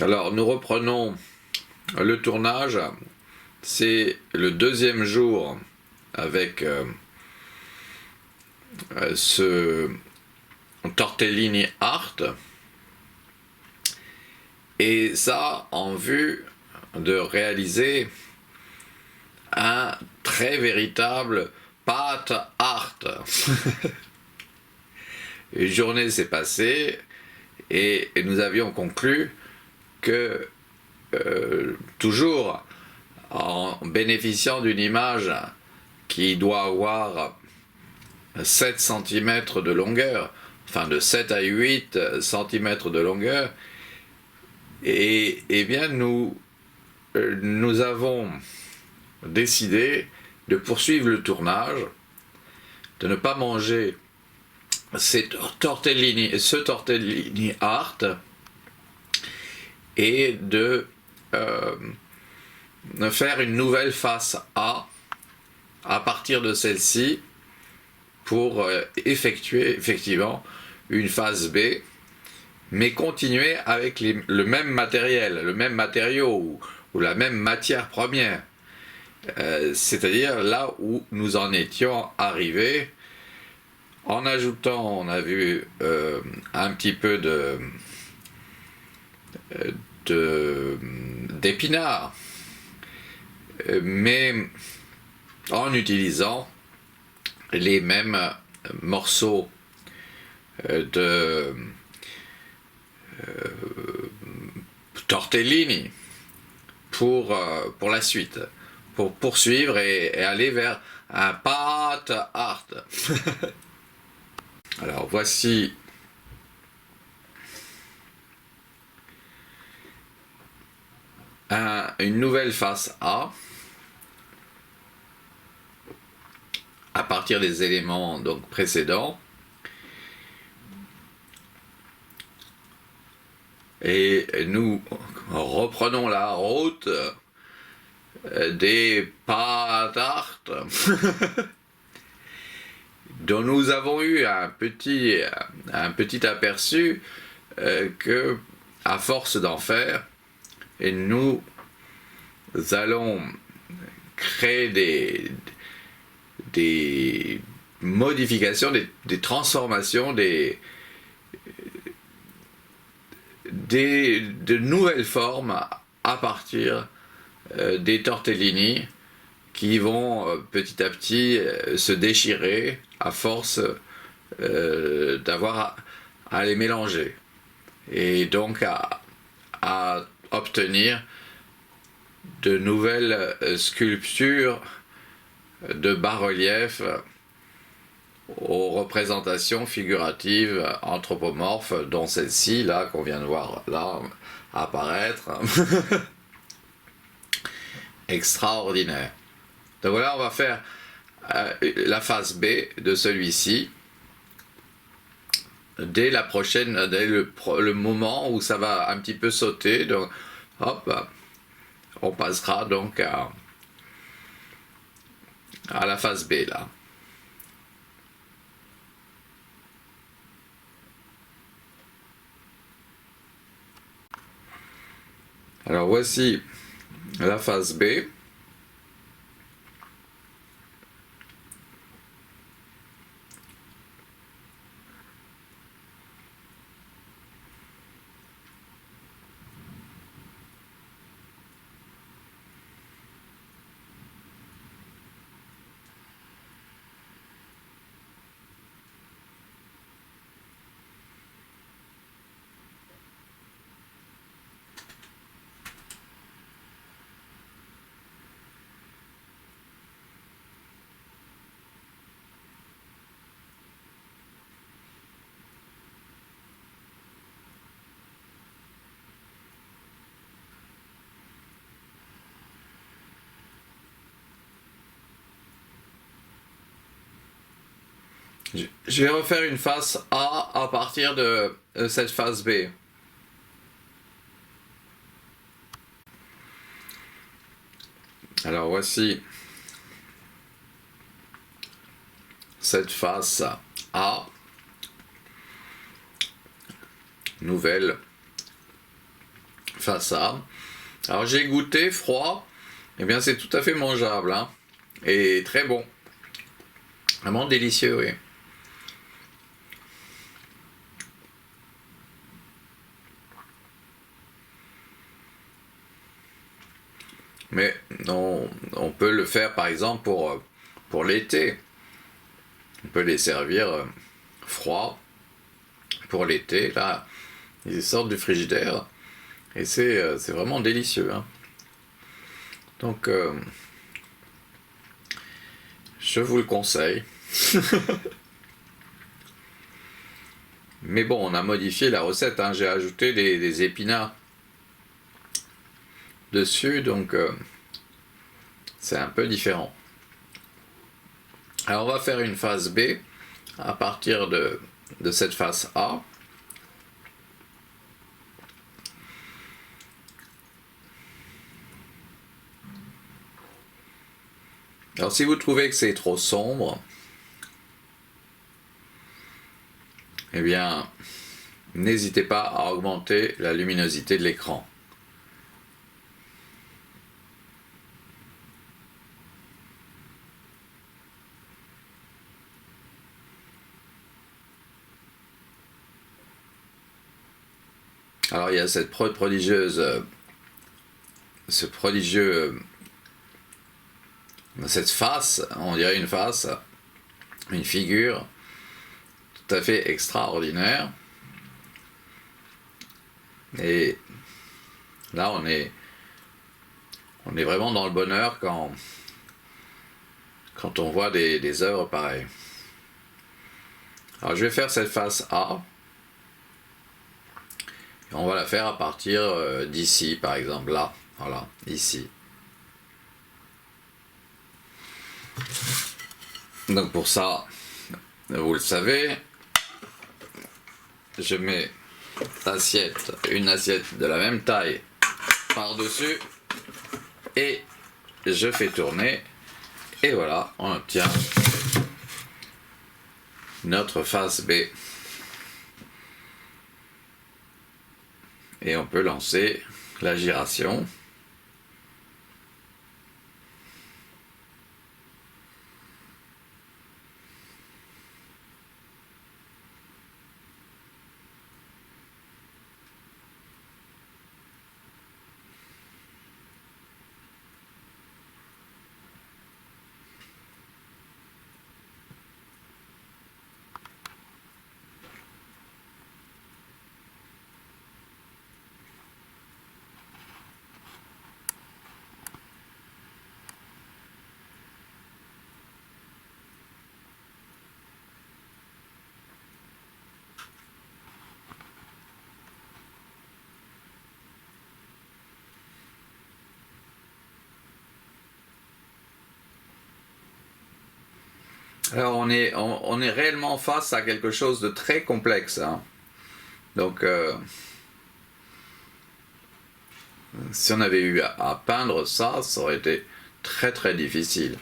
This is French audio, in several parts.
Alors nous reprenons le tournage, c'est le deuxième jour avec ce tortellini art, et ça en vue de réaliser un très véritable pâte art. Une journée s'est passée et nous avions conclu que toujours en bénéficiant d'une image qui doit avoir 7 cm de longueur, enfin de 7 à 8 cm de longueur, et bien nous avons décidé de poursuivre le tournage, de ne pas manger ce tortellini art, et de faire une nouvelle face A à partir de celle-ci pour effectuer effectivement une phase B, mais continuer avec le même matériel, le même matériau ou la même matière première. C'est-à-dire là où nous en étions arrivés, en ajoutant, on a vu, un petit peu d'épinards, mais en utilisant les mêmes morceaux de tortellini pour la suite, pour poursuivre et aller vers un pâte art. Alors voici une nouvelle face A à partir des éléments donc précédents, et nous reprenons la route des pâtes art dont nous avons eu un petit aperçu que, à force d'en faire, et nous allons créer des modifications, des transformations, de nouvelles formes à partir des tortellini qui vont petit à petit se déchirer à force d'avoir à les mélanger, et donc à obtenir de nouvelles sculptures de bas-relief aux représentations figuratives anthropomorphes, dont celle-ci là qu'on vient de voir là apparaître. Extraordinaire. Donc voilà, on va faire la phase B de celui-ci dès le moment où ça va un petit peu sauter. Donc hop, on passera donc à la phase B là. Alors voici la phase B. Je vais refaire une face A à partir de cette phase B. Alors voici cette face A, nouvelle face A. Alors j'ai goûté froid, et bien c'est tout à fait mangeable, hein, et très bon. Vraiment délicieux, oui. Mais on peut le faire par exemple pour l'été. On peut les servir froids pour l'été. Là, ils sortent du frigidaire et c'est vraiment délicieux, hein. Donc, je vous le conseille. Mais bon, on a modifié la recette, hein. J'ai ajouté des épinards dessus, donc c'est un peu différent. Alors on va faire une phase B à partir de cette phase A. Alors si vous trouvez que c'est trop sombre, eh bien n'hésitez pas à augmenter la luminosité de l'écran. Alors il y a cette cette face, on dirait une face, une figure tout à fait extraordinaire. Et là on est vraiment dans le bonheur quand on voit des œuvres pareilles. Alors je vais faire cette face A. Et on va la faire à partir d'ici, par exemple, là, voilà, ici. Donc pour ça, vous le savez, je mets une assiette de la même taille par-dessus et je fais tourner et voilà, on obtient notre face B. Et on peut lancer la giration. Alors on est réellement face à quelque chose de très complexe, hein. Donc si on avait eu à peindre ça, ça aurait été très très difficile.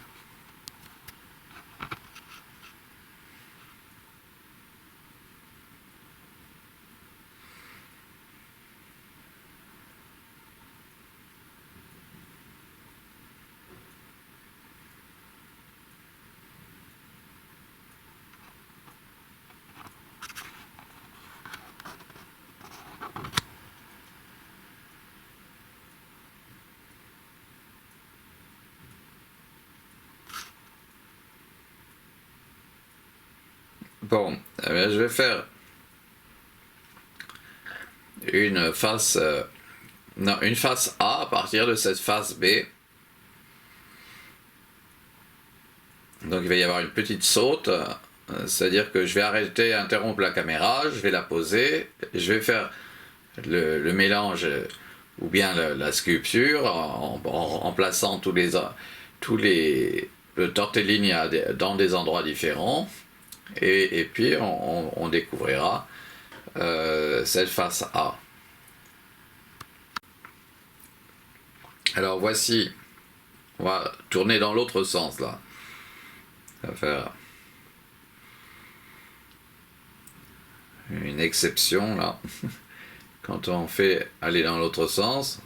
Bon, eh bien, je vais faire une face A à partir de cette face B. Donc il va y avoir une petite saute, c'est-à-dire que je vais interrompre la caméra, je vais la poser, je vais faire le mélange ou bien la sculpture en plaçant le tortellini dans des endroits différents et puis on découvrira cette face A. Alors voici, on va tourner dans l'autre sens là. On va faire une exception là, quand on fait aller dans l'autre sens.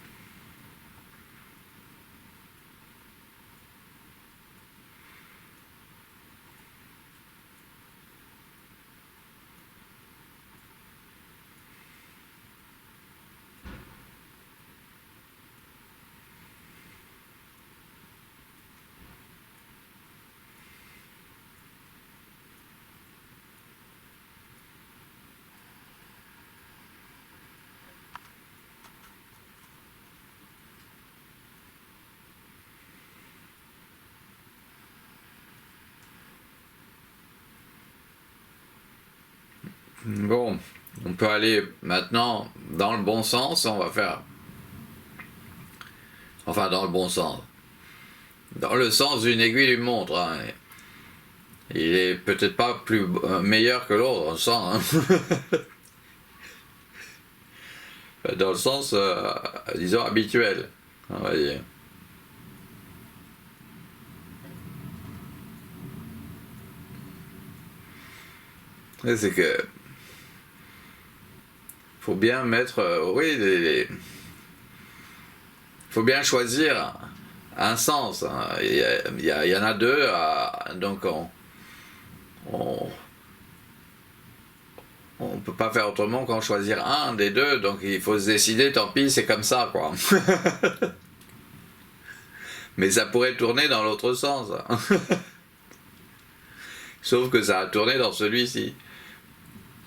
Bon, on peut aller maintenant dans le bon sens, on va faire... Enfin, dans le bon sens. Dans le sens d'une aiguille d'une montre. Hein. Il est peut-être pas plus meilleur que l'autre, on sent. Hein. Dans le sens, disons, habituel, on va dire. C'est que... faut bien mettre... oui, faut bien choisir un sens. Hein. Il y en a deux, donc on peut pas faire autrement qu'en choisir un des deux, donc il faut se décider, tant pis, c'est comme ça, quoi. Mais ça pourrait tourner dans l'autre sens. Sauf que ça a tourné dans celui-ci.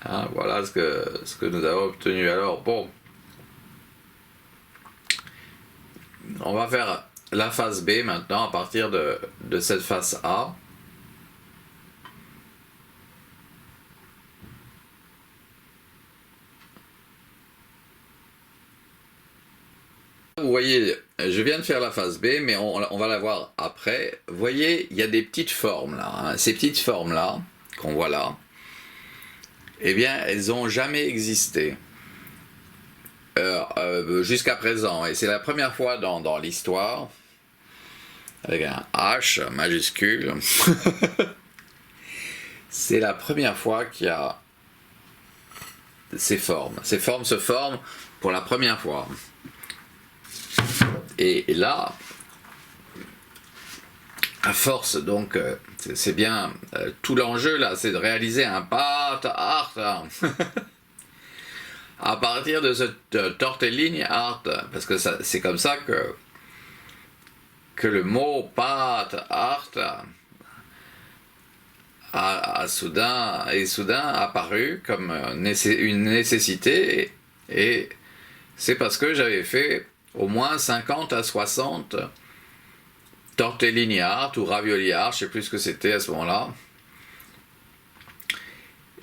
Hein, voilà ce que nous avons obtenu. Alors, bon. On va faire la face B maintenant, à partir de cette face A. Vous voyez, je viens de faire la face B, mais on va la voir après. Vous voyez, il y a des petites formes là. Hein. Ces petites formes-là, qu'on voit là, eh bien, elles n'ont jamais existé jusqu'à présent. Et c'est la première fois dans l'histoire, avec un H majuscule, c'est la première fois qu'il y a ces formes. Ces formes se forment pour la première fois. Et là, à force, donc, c'est bien, tout l'enjeu là, c'est de réaliser un path art à partir de ce tortellini art, parce que c'est comme ça que le mot path art est soudain apparu comme une nécessité, et c'est parce que j'avais fait au moins 50 à 60 tortellini art ou ravioli art, je ne sais plus ce que c'était à ce moment-là.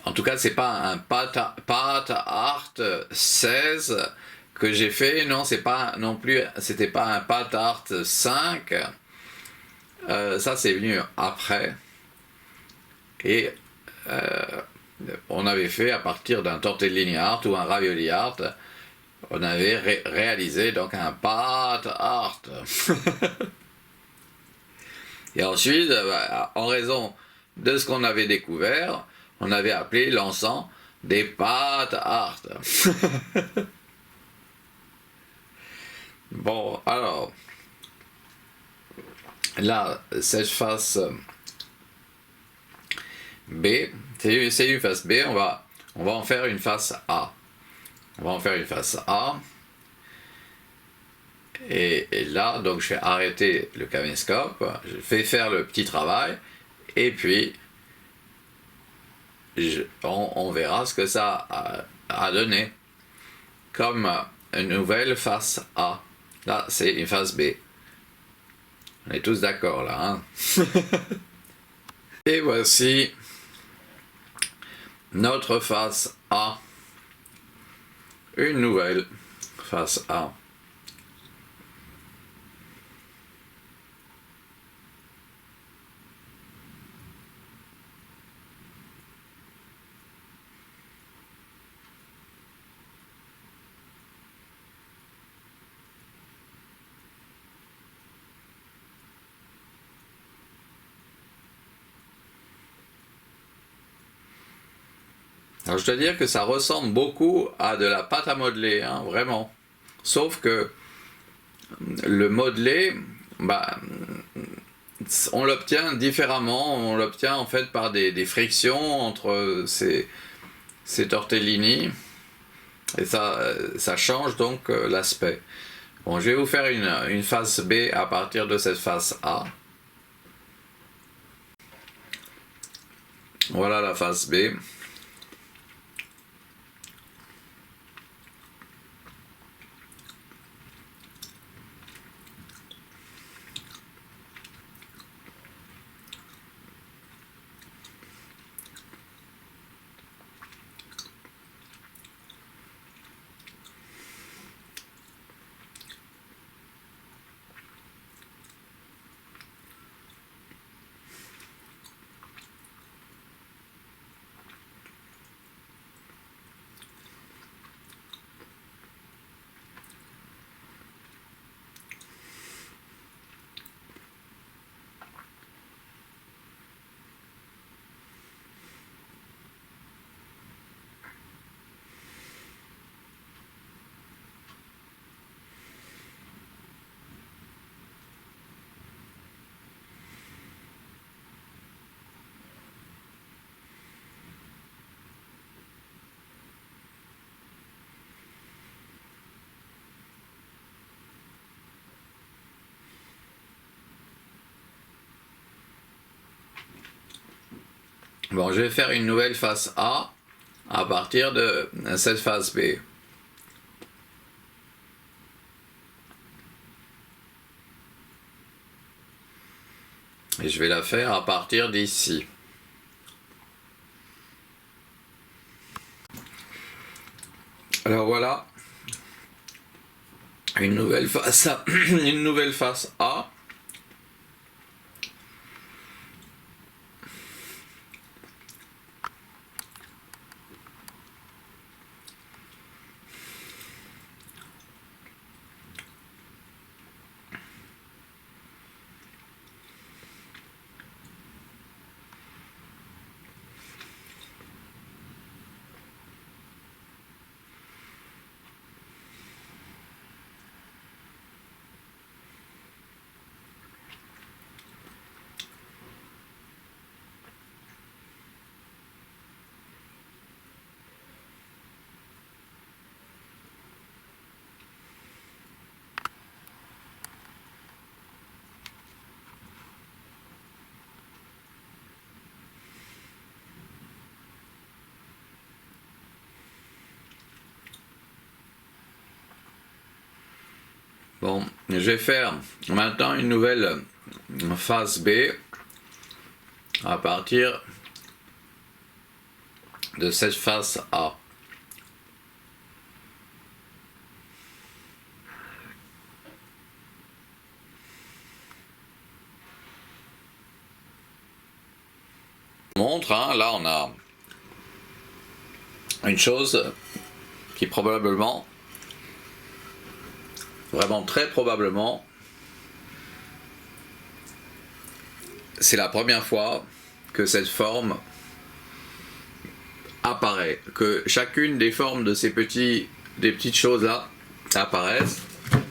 En tout cas, c'est pas un path art 16 que j'ai fait, non, c'est pas non plus, c'était pas un path art 5. Ça, c'est venu après. Et on avait fait à partir d'un tortellini art ou un ravioli art, on avait réalisé donc un path art. Et ensuite, en raison de ce qu'on avait découvert, on avait appelé l'encens des path art. Bon, alors, là, cette face B, c'est une face B, on va en faire une face A. On va en faire une face A. Et là, donc je vais arrêter le caméscope, je fais faire le petit travail, et puis on verra ce que ça a donné comme une nouvelle face A. Là, c'est une face B. On est tous d'accord là. Hein. Et voici notre face A. Une nouvelle face A. Alors je dois dire que ça ressemble beaucoup à de la pâte à modeler, hein, vraiment. Sauf que le modelé, bah, on l'obtient différemment, on l'obtient en fait par des frictions entre ces tortellini, et ça change donc l'aspect. Bon, je vais vous faire une face B à partir de cette face A. Voilà la face B. Bon, je vais faire une nouvelle face A à partir de cette face B. Et je vais la faire à partir d'ici. Alors voilà, une nouvelle face A, une nouvelle face A. Bon, je vais faire maintenant une nouvelle face B à partir de cette face A. Montre, hein, là on a une chose qui probablement, vraiment très probablement, c'est la première fois que cette forme apparaît, que chacune des formes de des petites choses là apparaissent,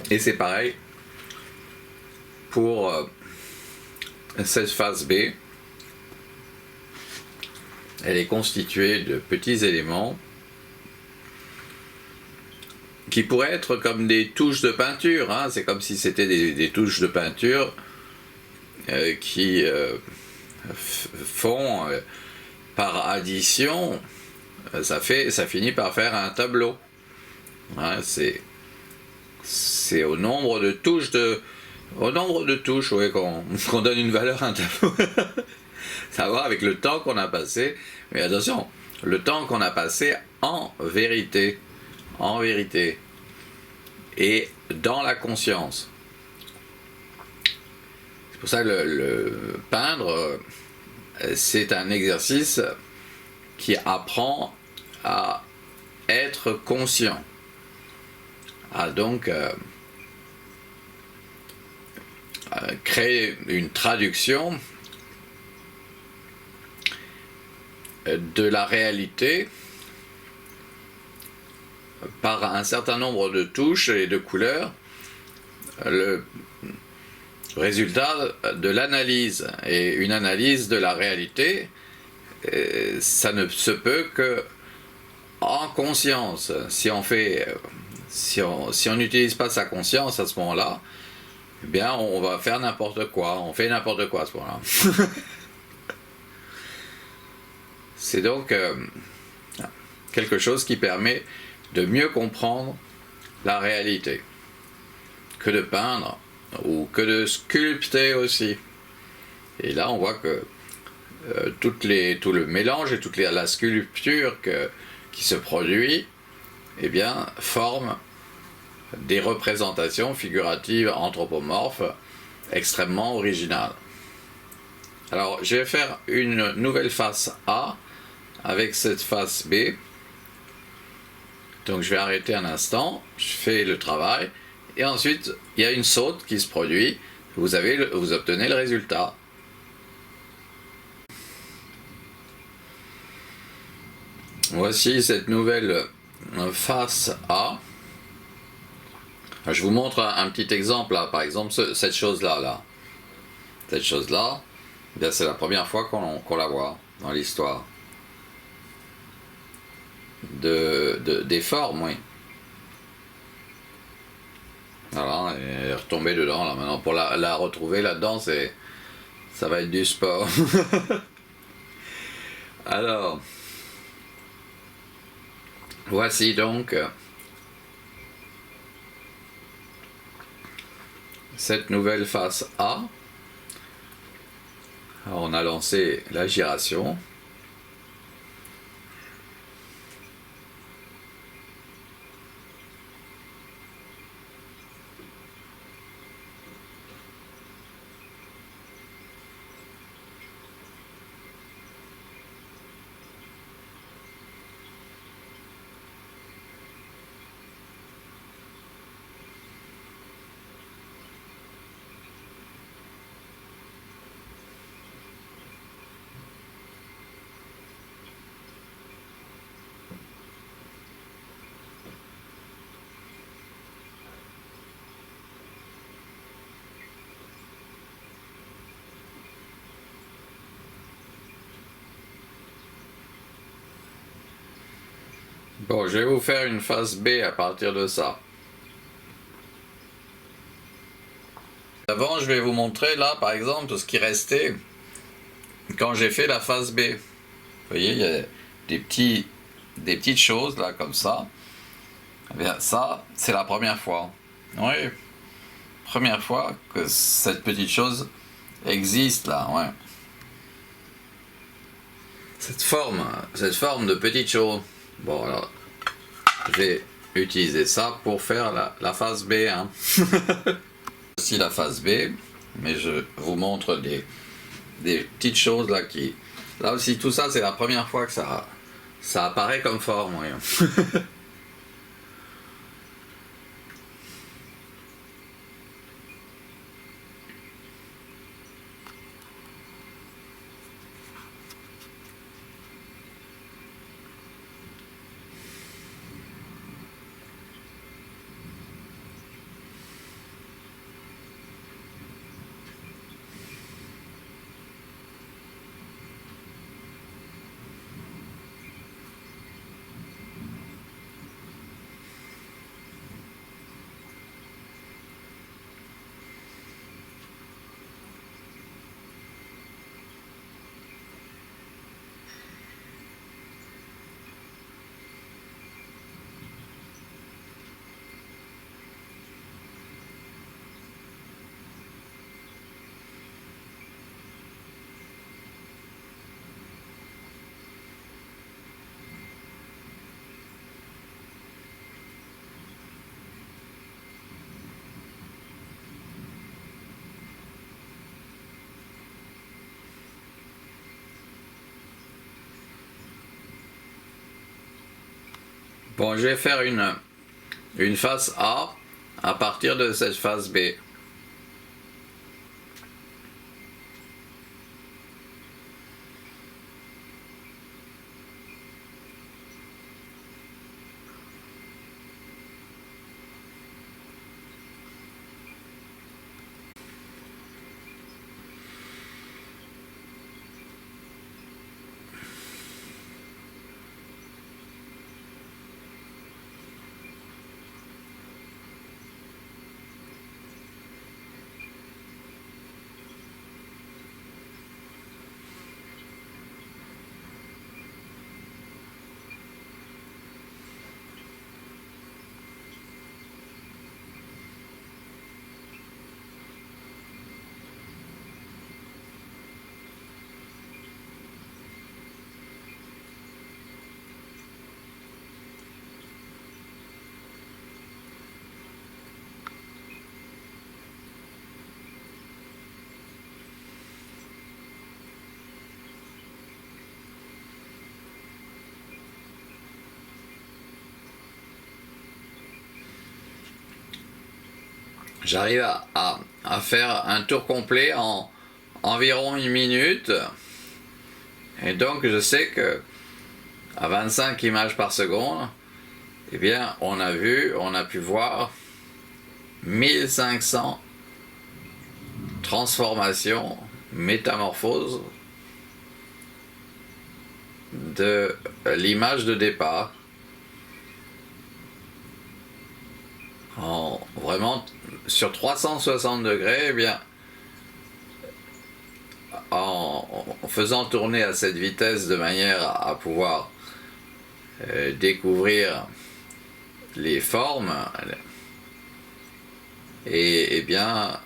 et c'est pareil pour cette face B. Elle est constituée de petits éléments qui pourraient être comme des touches de peinture, hein. C'est comme si c'était des touches de peinture qui font par addition, ça finit par faire un tableau, hein. C'est au nombre de touches oui, qu'on donne une valeur à un tableau. Ça va avec le temps qu'on a passé, mais attention, le temps qu'on a passé en vérité, et dans la conscience. C'est pour ça que le peindre, c'est un exercice qui apprend à être conscient, à donc créer une traduction de la réalité par un certain nombre de touches et de couleurs le résultat de l'analyse. Et une analyse de la réalité, ça ne se peut que en conscience. Si on n'utilise pas sa conscience à ce moment-là, eh bien on va faire n'importe quoi. On fait n'importe quoi à ce moment-là. C'est donc quelque chose qui permet de mieux comprendre la réalité que de peindre ou que de sculpter aussi. Et là, on voit que tout le mélange et toute la sculpture qui se produit, eh bien, forme des représentations figuratives anthropomorphes extrêmement originales. Alors, je vais faire une nouvelle face A avec cette face B. Donc, je vais arrêter un instant, je fais le travail, et ensuite, il y a une saute qui se produit, vous obtenez le résultat. Voici cette nouvelle face A. Je vous montre un petit exemple là, par exemple cette chose-là. Cette chose-là, c'est la première fois qu'on la voit dans l'histoire. Des formes, oui. Voilà, elle est retombée dedans là maintenant. Pour la retrouver là-dedans, ça va être du sport. Alors, voici donc cette nouvelle face A. Alors, on a lancé la giration. Bon, je vais vous faire une face B à partir de ça. Avant, je vais vous montrer là, par exemple, tout ce qui restait quand j'ai fait la face B. Vous voyez, il y a des petites choses là, comme ça. Eh bien, ça, c'est la première fois. Oui, première fois que cette petite chose existe là, ouais. Cette forme de petite chose. Bon, alors, je vais utiliser ça pour faire la face B. Hein. Voici la face B, mais je vous montre des petites choses là qui... Là aussi, tout ça, c'est la première fois que ça apparaît comme forme. Oui. Bon, je vais faire une face A à partir de cette face B. j'arrive à faire un tour complet en environ 1 minute. Et donc je sais que à 25 images par seconde, eh bien on a pu voir 1500 transformations, métamorphoses de l'image de départ. Vraiment sur 360 degrés, eh bien, en faisant tourner à cette vitesse de manière à pouvoir découvrir les formes, et bien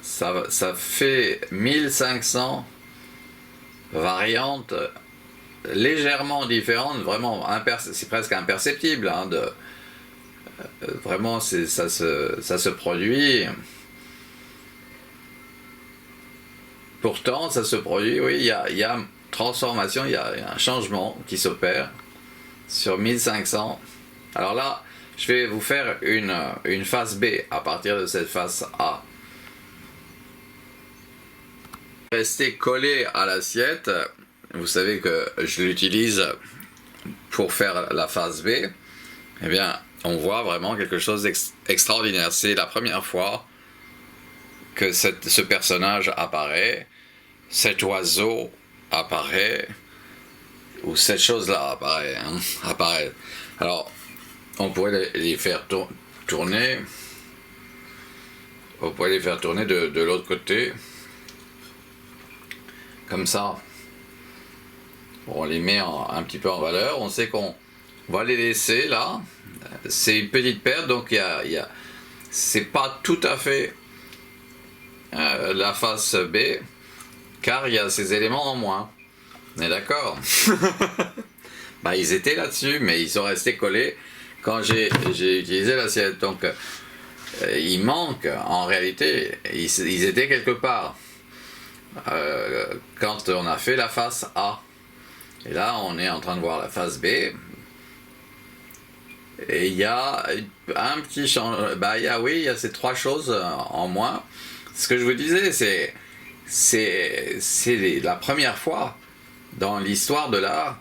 ça fait 1500 variantes légèrement différentes, vraiment c'est presque imperceptible, hein, vraiment ça se produit. Pourtant ça se produit, oui, il y a transformation, il y a un changement qui s'opère sur 1500. Alors là, je vais vous faire une face B à partir de cette face A. Rester collé à l'assiette, vous savez que je l'utilise pour faire la face B. Eh bien, on voit vraiment quelque chose d'extraordinaire. C'est la première fois que ce personnage apparaît, cet oiseau apparaît, ou cette chose-là apparaît. Alors, on pourrait les faire tourner. On pourrait les faire tourner de l'autre côté. Comme ça. On les met un petit peu en valeur. On sait qu'on va les laisser là. C'est une petite perte, donc c'est pas tout à fait la face B, car il y a ces éléments en moins. On est d'accord? Bah, ils étaient là-dessus, mais ils sont restés collés quand j'ai utilisé l'assiette. Donc, il manque, en réalité, ils étaient quelque part quand on a fait la face A. Et là, on est en train de voir la face B. Et il y a un petit changement. Bah, il y a ces trois choses en moins. Ce que je vous disais, c'est la première fois dans l'histoire de l'art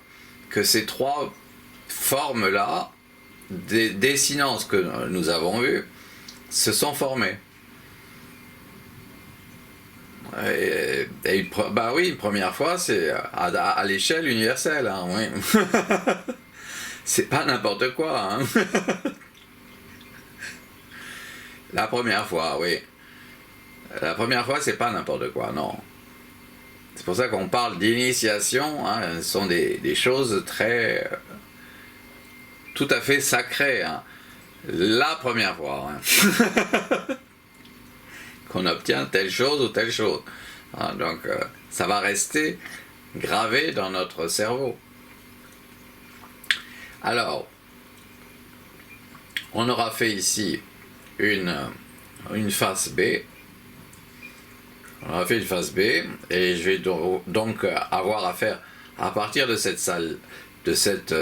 que ces trois formes-là, dessinant ce que nous avons vu, se sont formées. Bah oui, première fois, c'est à l'échelle universelle, hein, oui. C'est pas n'importe quoi, hein. La première fois, oui. La première fois, c'est pas n'importe quoi, non. C'est pour ça qu'on parle d'initiation, hein. Ce sont des choses très tout à fait sacrées, hein. La première fois, hein. Qu'on obtient telle chose ou telle chose. Hein, donc ça va rester gravé dans notre cerveau. Alors, on aura fait ici une face B. On aura fait une face B et je vais donc avoir à faire à partir de cette salle, de cette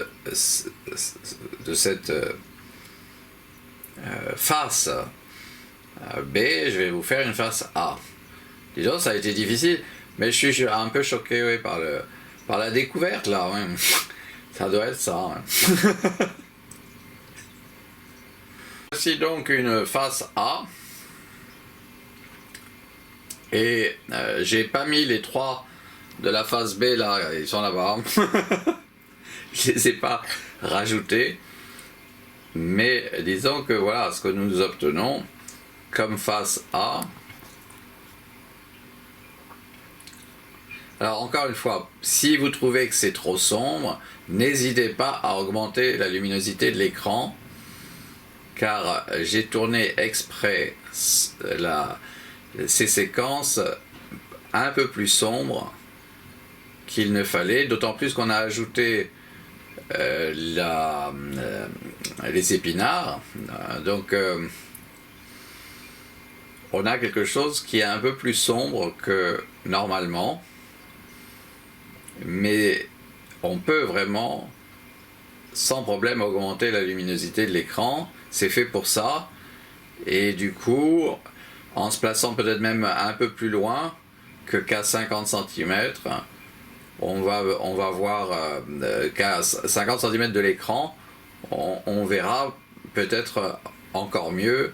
face B, je vais vous faire une face A. Disons, ça a été difficile, mais je suis un peu choqué, oui, par la découverte là. Oui. Ça doit être ça. Hein. Voici donc une face A. Et j'ai pas mis les trois de la face B là, ils sont là-bas. Je les ai pas rajoutés. Mais disons que voilà ce que nous obtenons comme face A. Alors encore une fois, si vous trouvez que c'est trop sombre, n'hésitez pas à augmenter la luminosité de l'écran, car j'ai tourné exprès ces séquences un peu plus sombres qu'il ne fallait, d'autant plus qu'on a ajouté les épinards, donc on a quelque chose qui est un peu plus sombre que normalement, mais on peut vraiment sans problème augmenter la luminosité de l'écran. C'est fait pour ça. Et du coup, en se plaçant peut-être même un peu plus loin qu'à 50 cm, on va voir qu'à 50 cm de l'écran, on verra peut-être encore mieux.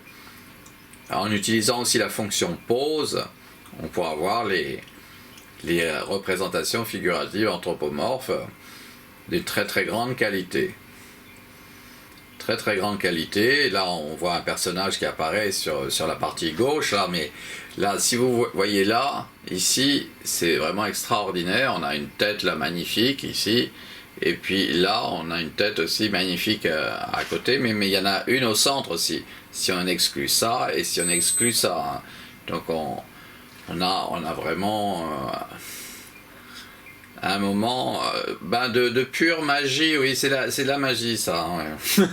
En utilisant aussi la fonction pose, on pourra voir les représentations figuratives anthropomorphes de très très grande qualité. Très très grande qualité. Là, on voit un personnage qui apparaît sur la partie gauche, là, mais là, si vous voyez là, ici, c'est vraiment extraordinaire. On a une tête là magnifique ici, et puis là, on a une tête aussi magnifique à côté, mais il y en a une au centre aussi, si on exclut ça et si on exclut ça. Hein. Donc on a vraiment un moment de pure magie. Oui, c'est de la magie ça. Ouais.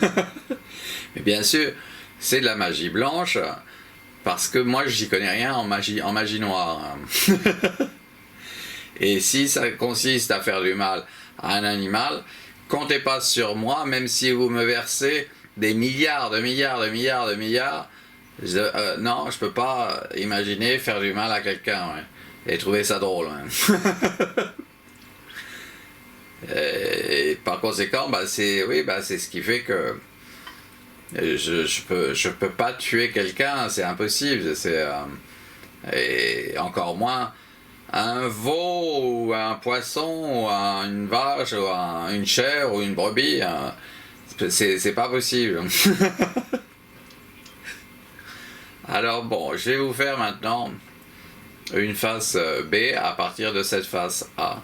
Mais bien sûr, c'est de la magie blanche, parce que moi j'y connais rien en magie noire. Hein. Et si ça consiste à faire du mal à un animal, comptez pas sur moi, même si vous me versez des milliards de milliards de milliards de milliards. Non, je peux pas imaginer faire du mal à quelqu'un, ouais, et trouver ça drôle. Ouais. Et par conséquent, c'est ce qui fait que je peux pas tuer quelqu'un, c'est impossible. Et encore moins un veau ou un poisson ou une vache ou une chèvre ou une brebis. C'est pas possible. Alors bon, je vais vous faire maintenant une face B à partir de cette face A.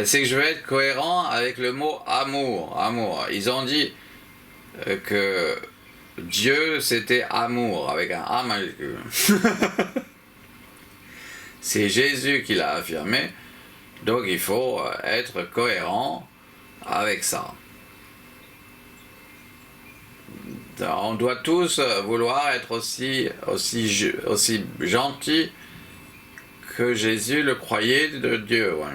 C'est que je vais être cohérent avec le mot amour. Amour. Ils ont dit que Dieu c'était amour avec un A majuscule. C'est Jésus qui l'a affirmé, donc il faut être cohérent avec ça. On doit tous vouloir être aussi gentils que Jésus le croyait de Dieu. Ouais.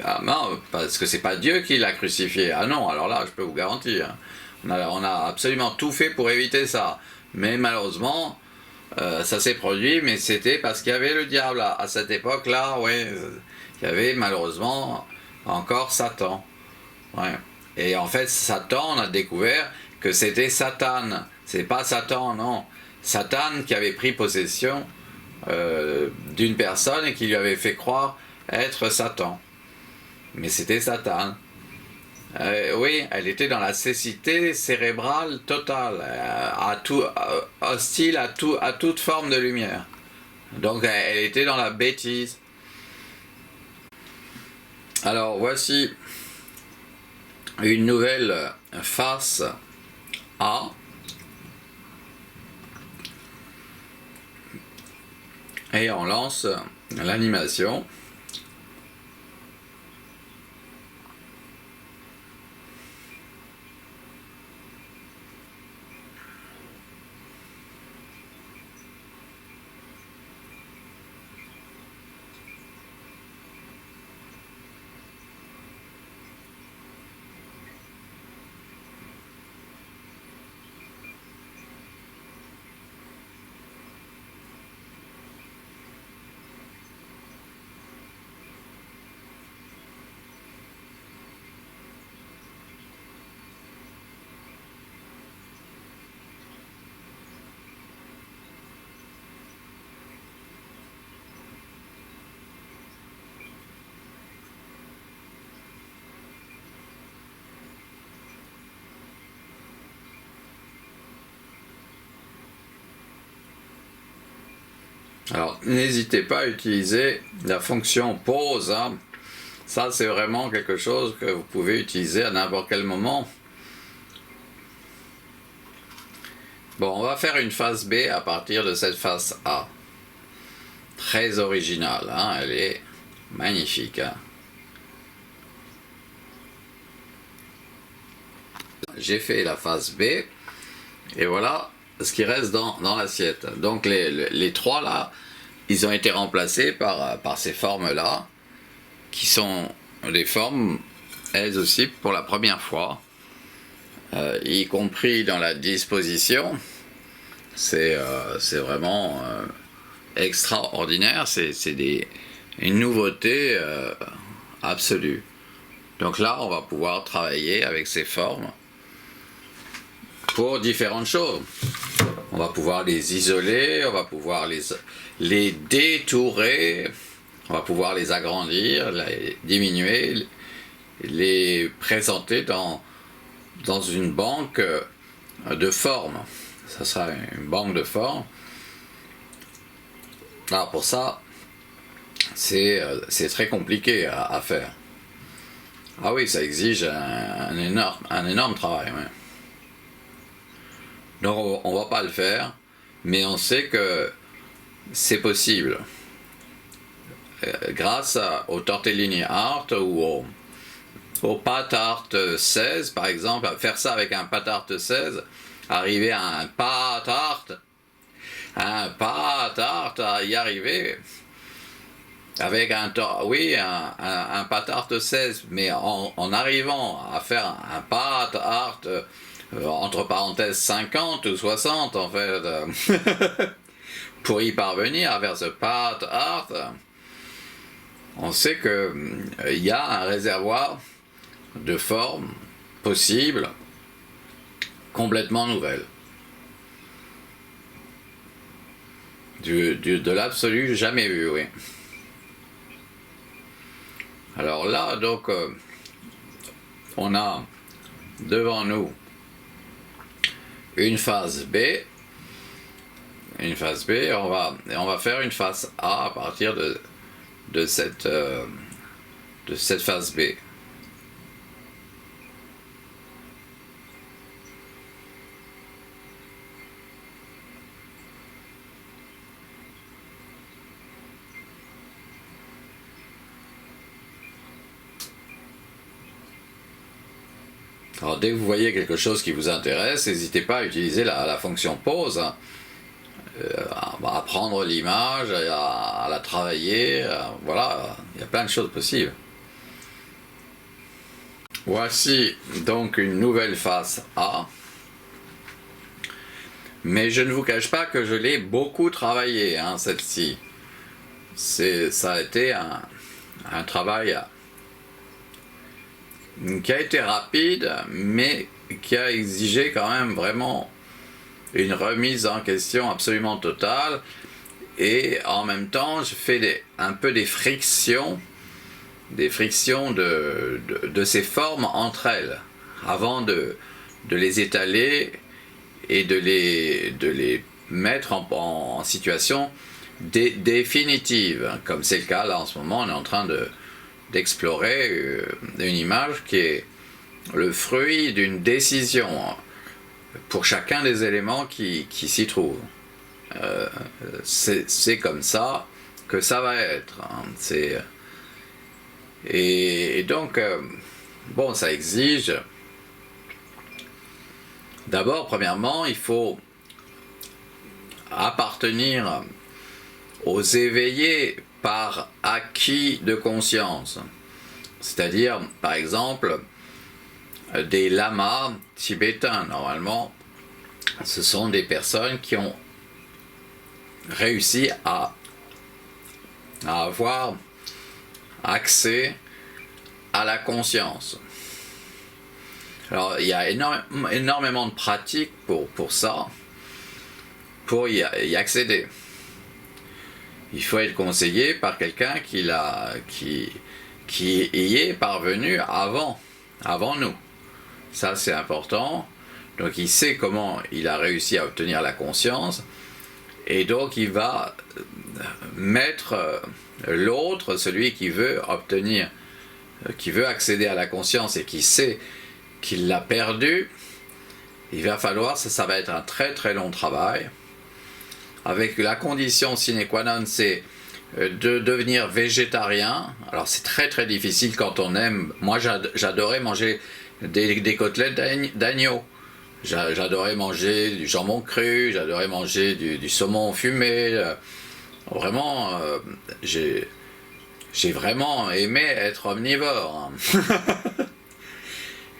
Ah non, parce que c'est pas Dieu qui l'a crucifié. Ah non, alors là, je peux vous garantir. On a absolument tout fait pour éviter ça. Mais malheureusement, ça s'est produit, mais c'était parce qu'il y avait le diable à cette époque-là. Ouais, il y avait malheureusement encore Satan. Ouais. Et en fait, Satan, on a découvert que c'était Satan. C'est pas Satan, non. Satan qui avait pris possession d'une personne et qui lui avait fait croire être Satan. Mais c'était Satan. Oui, elle était dans la cécité cérébrale totale, hostile à toute forme de lumière. Donc elle était dans la bêtise. Alors voici une nouvelle face A. Et on lance l'animation. Alors, n'hésitez pas à utiliser la fonction pause. Hein. Ça, c'est vraiment quelque chose que vous pouvez utiliser à n'importe quel moment. Bon, on va faire une face B à partir de cette face A. Très originale, hein, elle est magnifique. Hein. J'ai fait la face B, et voilà ce qui reste dans l'assiette. Donc les trois là, ils ont été remplacés par ces formes là. qui sont des formes, elles aussi, pour la première fois, y compris dans la disposition. C'est vraiment extraordinaire, c'est une nouveauté absolue. Donc là, on va pouvoir travailler avec ces formes pour différentes choses. On va pouvoir les isoler, on va pouvoir les détourer, on va pouvoir les agrandir, les diminuer, les présenter dans une banque de formes. Ça sera une banque de formes. Alors pour ça, c'est très compliqué à faire. Ah oui, ça exige un énorme travail. Ouais. Donc on va pas le faire, mais on sait que c'est possible. Grâce au tortellini art ou au pat art 16 par exemple, faire ça avec un pat art 16, arriver à un pat art, à y arriver avec un pat art 16, mais en arrivant à faire un pat art entre parenthèses 50 ou 60 en fait, pour y parvenir à faire ce pat art, on sait que il y a un réservoir de formes possibles complètement nouvelles. De l'absolu jamais vu, oui. Alors là, donc, on a devant nous une phase B. Une phase B, on va faire une phase A à partir de cette phase B. Alors dès que vous voyez quelque chose qui vous intéresse, n'hésitez pas à utiliser la fonction pause, hein, à prendre l'image, à la travailler, voilà, il y a plein de choses possibles. Voici donc une nouvelle face A, mais je ne vous cache pas que je l'ai beaucoup travaillé, hein, celle-ci. Ça a été un travail qui a été rapide, mais qui a exigé quand même vraiment une remise en question absolument totale. Et en même temps, je fais un peu des frictions de ces formes entre elles, avant de les étaler et de les mettre en situation définitive. Comme c'est le cas là en ce moment, on est en train d'explorer une image qui est le fruit d'une décision pour chacun des éléments qui s'y trouvent. C'est comme ça que ça va être. Hein. Et donc, bon, ça exige... D'abord, premièrement, il faut appartenir aux éveillés par acquis de conscience. C'est-à-dire, par exemple, des lamas tibétains, normalement, ce sont des personnes qui ont réussi à avoir accès à la conscience. Alors, il y a énormément de pratiques pour ça, pour y accéder. Il faut être conseillé par quelqu'un qui y est parvenu avant nous. Ça, c'est important. Donc, il sait comment il a réussi à obtenir la conscience. Et donc, il va mettre l'autre, celui qui veut obtenir, qui veut accéder à la conscience et qui sait qu'il l'a perdu. Il va falloir, ça va être un très très long travail. Avec la condition sine qua non, c'est de devenir végétarien. Alors c'est très très difficile quand on aime. Moi j'adorais manger des côtelettes d'agneau. J'adorais manger du jambon cru, j'adorais manger du saumon fumé. Vraiment, j'ai vraiment aimé être omnivore.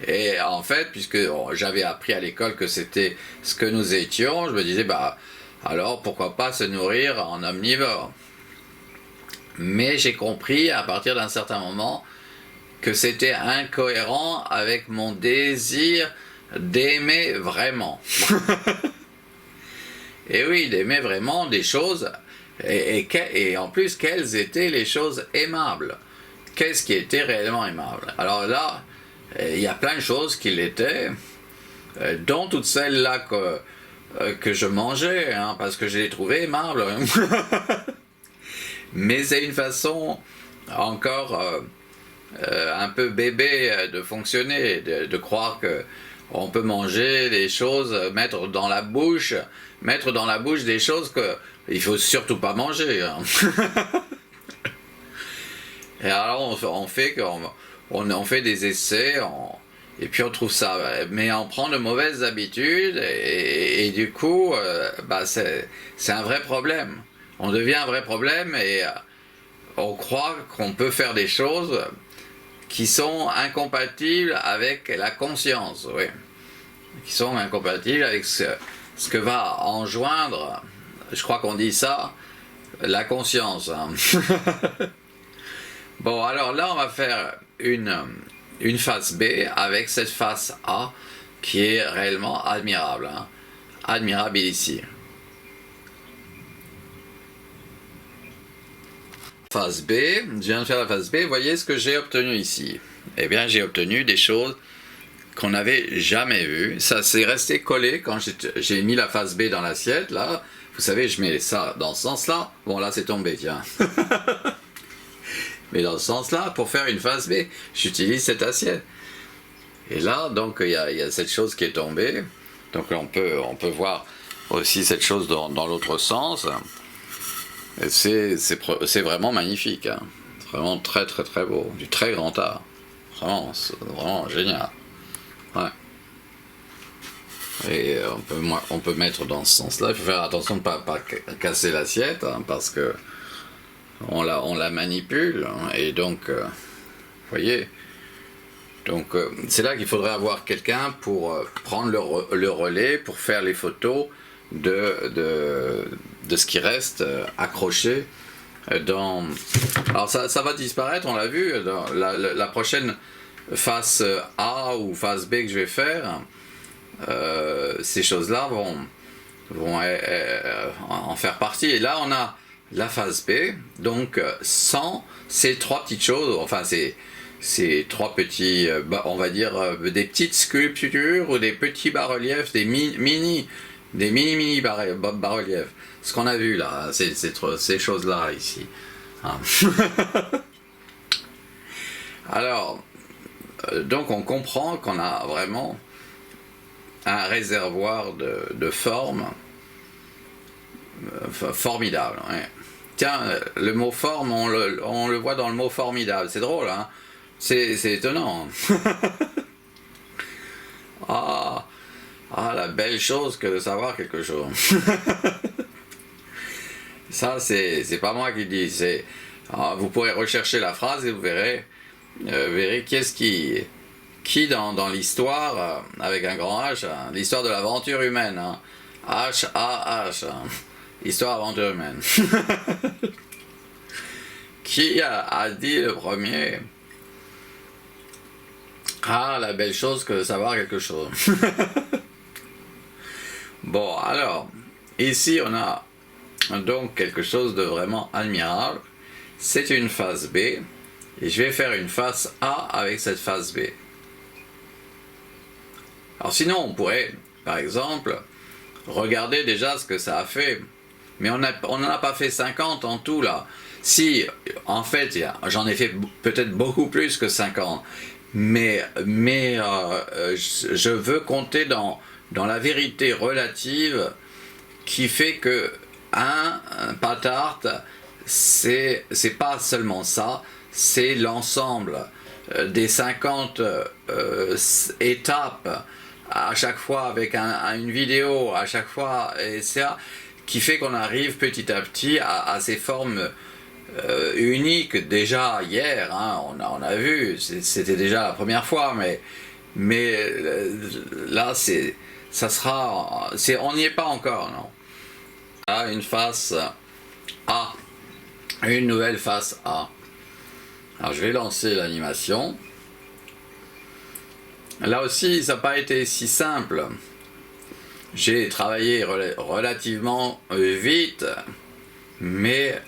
Et en fait, puisque j'avais appris à l'école que c'était ce que nous étions, je me disais, bah, alors pourquoi pas se nourrir en omnivore. Mais j'ai compris à partir d'un certain moment que c'était incohérent avec mon désir d'aimer vraiment. Et oui, d'aimer vraiment des choses, et en plus, quelles étaient les choses aimables? Qu'est-ce qui était réellement aimable? Alors là, il y a plein de choses qui l'étaient, dont toutes celles-là que je mangeais, hein, parce que je les trouvais aimables. Mais c'est une façon encore un peu bébé de fonctionner, de croire que on peut manger des choses, mettre dans la bouche des choses que il faut surtout pas manger. Hein. Et alors on fait des essais, et puis on trouve ça, mais on prend de mauvaises habitudes, et du coup, bah c'est un vrai problème. On devient un vrai problème, et on croit qu'on peut faire des choses qui sont incompatibles avec la conscience, oui. Qui sont incompatibles avec ce que va enjoindre, je crois qu'on dit ça, la conscience. Hein. Bon, alors là, on va faire une face B avec cette face A qui est réellement admirable. Hein. Admirable ici. Phase B, je viens de faire la phase B, voyez ce que j'ai obtenu ici. Eh bien, j'ai obtenu des choses qu'on n'avait jamais vues. Ça s'est resté collé quand j'ai mis la phase B dans l'assiette, là. Vous savez, je mets ça dans ce sens-là. Bon, là, c'est tombé, tiens. Mais dans ce sens-là, pour faire une phase B, j'utilise cette assiette. Et là, donc, il y a cette chose qui est tombée. Donc, on peut voir aussi cette chose dans l'autre sens. C'est vraiment magnifique. Hein. C'est vraiment très, très, très beau. Du très grand art. Vraiment, c'est vraiment génial. Ouais. Et on peut mettre dans ce sens-là. Il faut faire attention de ne pas casser l'assiette, hein, parce que on la manipule, hein, et donc, vous voyez, donc c'est là qu'il faudrait avoir quelqu'un pour prendre le relais, pour faire les photos de ce qui reste accroché dans... Alors ça va disparaître, on l'a vu, dans la prochaine face A ou face B que je vais faire, ces choses-là vont en faire partie. Et là, on a la phase B, donc sans ces trois petites choses, enfin ces trois petits, on va dire, des petites sculptures ou des petits bas-reliefs, des mini bas-reliefs. Ce qu'on a vu là, ces choses-là ici. Hein. Alors, donc on comprend qu'on a vraiment un réservoir de formes formidable. Ouais. Tiens, le mot forme, on le voit dans le mot formidable. C'est drôle, hein? C'est étonnant. Ah, la belle chose que de savoir quelque chose. Ça, c'est pas moi qui dis. Vous pourrez rechercher la phrase et vous verrez qu'est-ce qui dans l'histoire, avec un grand H, hein, l'histoire de l'aventure humaine, hein, H-A-H, hein, histoire aventure humaine. Qui a dit le premier? Ah, la belle chose que de savoir quelque chose. Bon, alors, ici on a donc quelque chose de vraiment admirable. C'est une face B, et je vais faire une face A avec cette face B. Alors sinon, on pourrait, par exemple, regarder déjà ce que ça a fait. Mais on n'en a pas fait 50 en tout, là. Si, en fait, j'en ai fait peut-être beaucoup plus que 50. Mais je veux compter dans la vérité relative qui fait que un pâte tarte, c'est pas seulement ça, c'est l'ensemble des 50 étapes, à chaque fois avec une vidéo, à chaque fois, et ça, qui fait qu'on arrive petit à petit à ces formes unique déjà hier, hein, on a vu, c'était déjà la première fois, mais là on n'y est pas encore, non. Là, une face A, une nouvelle face A. Alors je vais lancer l'animation. Là aussi, ça n'a pas été si simple. J'ai travaillé relativement vite, mais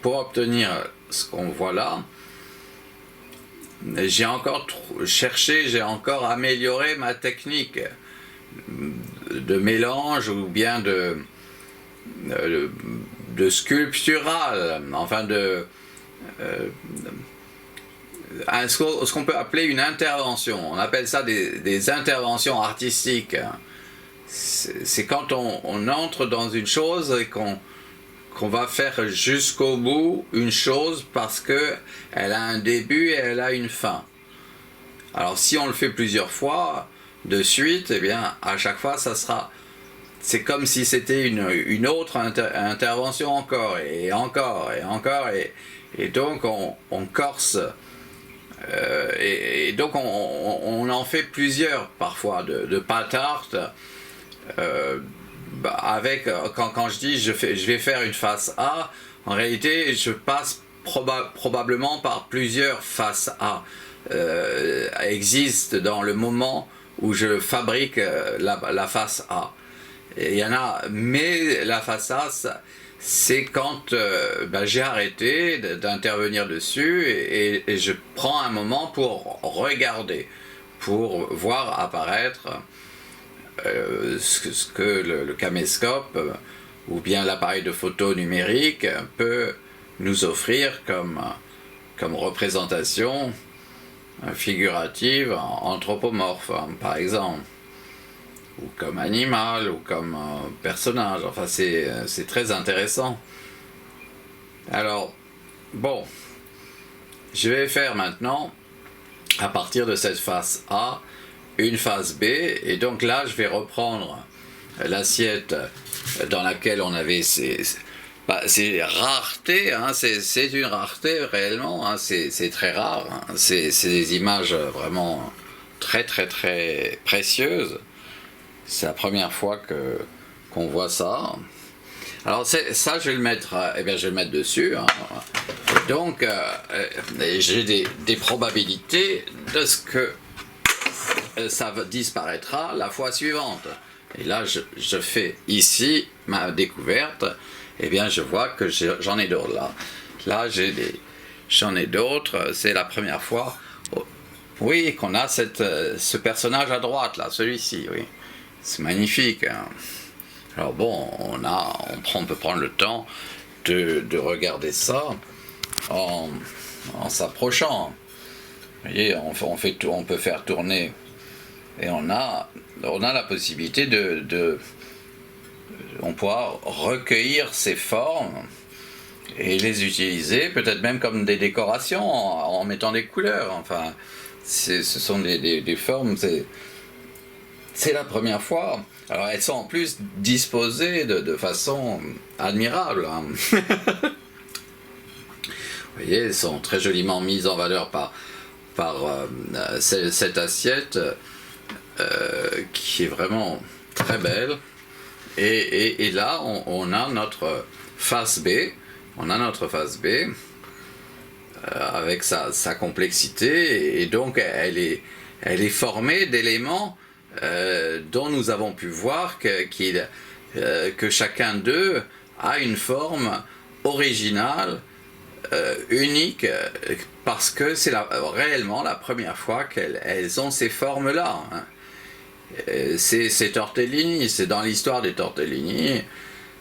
pour obtenir ce qu'on voit là, j'ai encore cherché, j'ai encore amélioré ma technique de mélange ou bien de sculptural, enfin ce qu'on peut appeler une intervention. On appelle ça des interventions artistiques. C'est quand on entre dans une chose et qu'on va faire jusqu'au bout une chose parce qu'elle a un début et elle a une fin. Alors si on le fait plusieurs fois de suite, eh bien à chaque fois c'est comme si c'était une autre intervention encore et encore et encore et donc on corse et donc on en fait plusieurs parfois de pâte art. Avec quand je dis je vais faire une face A, en réalité je passe probablement par plusieurs faces A existent dans le moment où je fabrique la face A. Et il y en a, mais la face A, c'est quand j'ai arrêté d'intervenir dessus et je prends un moment pour regarder, pour voir apparaître ce que le caméscope ou bien l'appareil de photo numérique peut nous offrir comme représentation figurative anthropomorphe, par exemple, ou comme animal, ou comme personnage. Enfin, c'est très intéressant. Alors, bon, je vais faire maintenant, à partir de cette face A, une face B, et donc là je vais reprendre l'assiette dans laquelle on avait ces raretés, hein, c'est une rareté réellement, hein, c'est très rare, hein, c'est des images vraiment très très très précieuses, c'est la première fois qu'on voit ça. Alors ça je vais le mettre, je vais le mettre dessus, hein. Donc j'ai des probabilités de ce que ça disparaîtra la fois suivante. Et là, je fais ici ma découverte. Eh bien, je vois que j'en ai d'autres là. Là, j'en ai d'autres. C'est la première fois, oui, qu'on a ce personnage à droite là, celui-ci. Oui, c'est magnifique, hein. Alors bon, on peut prendre le temps de regarder ça en s'approchant. Vous voyez, on peut faire tourner. Et on a la possibilité on pourra recueillir ces formes et les utiliser peut-être même comme des décorations en mettant des couleurs. Enfin, ce sont des formes, c'est la première fois. Alors elles sont en plus disposées de façon admirable, hein. Vous voyez, elles sont très joliment mises en valeur par cette assiette qui est vraiment très belle. Et là, on a notre face B. On a notre face B avec sa complexité. Et donc, elle est formée d'éléments dont nous avons pu voir que chacun d'eux a une forme originale, unique, parce que c'est réellement la première fois qu'elles ont ces formes-là, hein. C'est Tortellini, c'est dans l'histoire des Tortellini,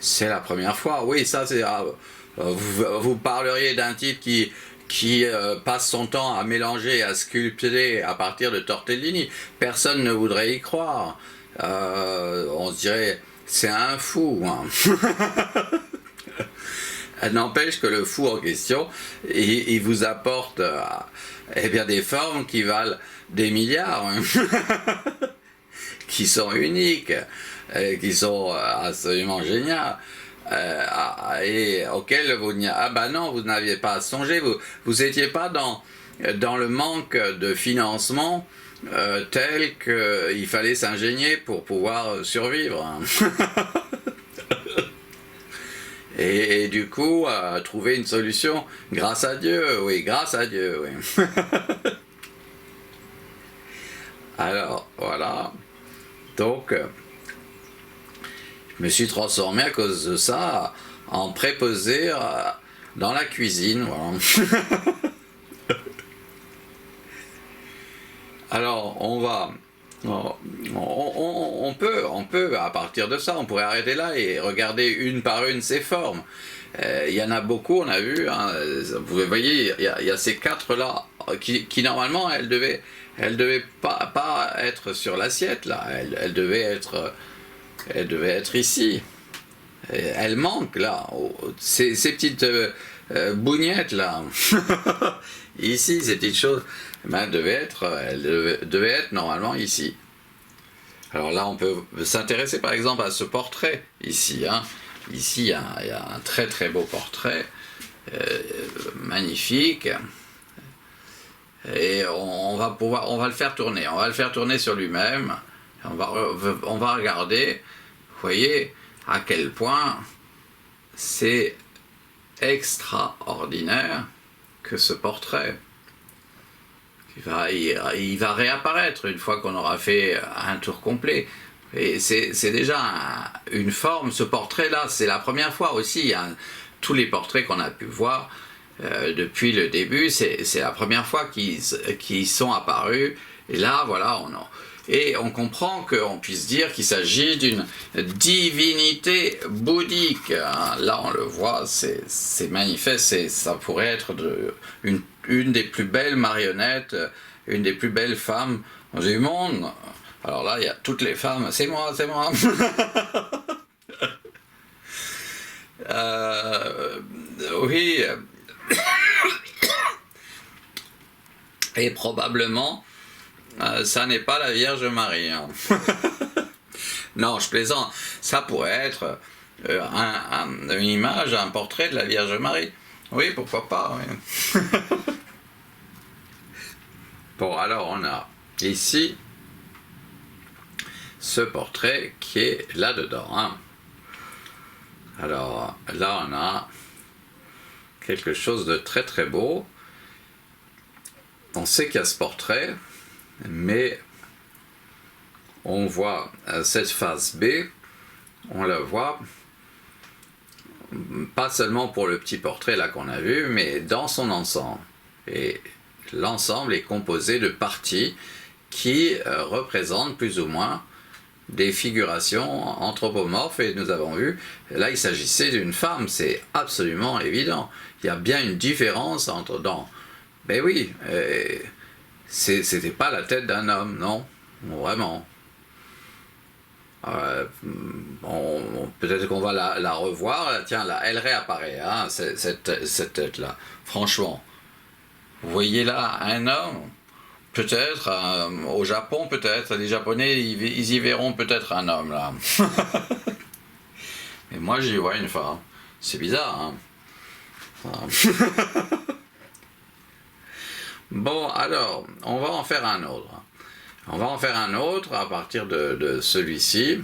c'est la première fois. Oui, ça c'est... vous parleriez d'un type qui passe son temps à mélanger et à sculpter à partir de Tortellini. Personne ne voudrait y croire. On se dirait, c'est un fou, hein. N'empêche que le fou en question, il vous apporte des formes qui valent des milliards, hein. Qui sont uniques, qui sont absolument géniales. et auquel vous n'y... Ah ben non, vous n'aviez pas songé, vous n'étiez pas dans le manque de financement tel qu'il fallait s'ingénier pour pouvoir survivre. Et du coup, trouver une solution, grâce à Dieu, oui, grâce à Dieu, oui. Alors, voilà. Donc, je me suis transformé à cause de ça en préposé dans la cuisine, voilà. Alors, on peut, à partir de ça, on pourrait arrêter là et regarder une par une ces formes. Il y en a beaucoup, on a vu, hein, vous voyez, il y a ces quatre-là, qui normalement, elles devaient pas être sur l'assiette, là, elles devaient être ici. Elles manquent, là, ces petites bougnettes, là, ici, ces petites choses, ben, elles devaient être normalement ici. Alors là, on peut s'intéresser par exemple à ce portrait ici. Hein. Ici, il y a un très très beau portrait, magnifique. Et on va le faire tourner. On va le faire tourner sur lui-même. On va regarder, vous voyez, à quel point c'est extraordinaire que ce portrait. Il va réapparaître une fois qu'on aura fait un tour complet. Et c'est déjà une forme, ce portrait-là, c'est la première fois aussi. Hein, tous les portraits qu'on a pu voir depuis le début, c'est la première fois qu'ils sont apparus. Et là, voilà, et on comprend qu'on puisse dire qu'il s'agit d'une divinité bouddhique. Hein. Là, on le voit, c'est manifeste, ça pourrait être une des plus belles marionnettes, une des plus belles femmes du monde. Alors là, il y a toutes les femmes, c'est moi. Oui. Et probablement, ça n'est pas la Vierge Marie. Hein. Non, je plaisante. Ça pourrait être une image, un portrait de la Vierge Marie. Oui, pourquoi pas. Oui. Bon, alors on a ici ce portrait qui est là-dedans. Hein. Alors là, on a quelque chose de très très beau. On sait qu'il y a ce portrait, mais on voit cette face B, on la voit pas seulement pour le petit portrait là qu'on a vu, mais dans son ensemble. Et l'ensemble est composé de parties qui représentent plus ou moins des figurations anthropomorphes, et nous avons vu, là il s'agissait d'une femme, c'est absolument évident. Il y a bien une différence ben oui, c'était pas la tête d'un homme, non, vraiment. Peut-être qu'on va la revoir, tiens, là, elle réapparaît, hein, cette tête-là, franchement. Vous voyez là un homme, peut-être, au Japon peut-être, les Japonais, ils y verront peut-être un homme là. Mais moi j'y vois une femme. C'est bizarre, hein. Bon, alors, on va en faire un autre. On va en faire un autre à partir de celui-ci.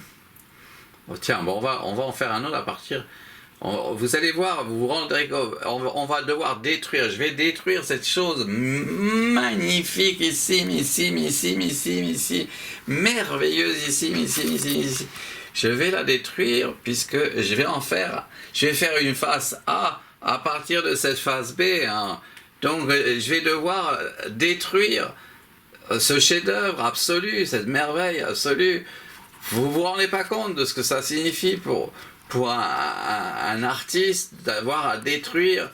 Oh, tiens, bon, on va en faire un autre à partir... Vous allez voir, vous vous rendrez compte, on va devoir détruire, je vais détruire cette chose magnifique ici, merveilleuse ici. Je vais la détruire puisque je vais faire une face A à partir de cette face B. Hein. Donc je vais devoir détruire ce chef-d'œuvre absolu, cette merveille absolue. Vous vous rendez pas compte de ce que ça signifie pour un artiste d'avoir à détruire,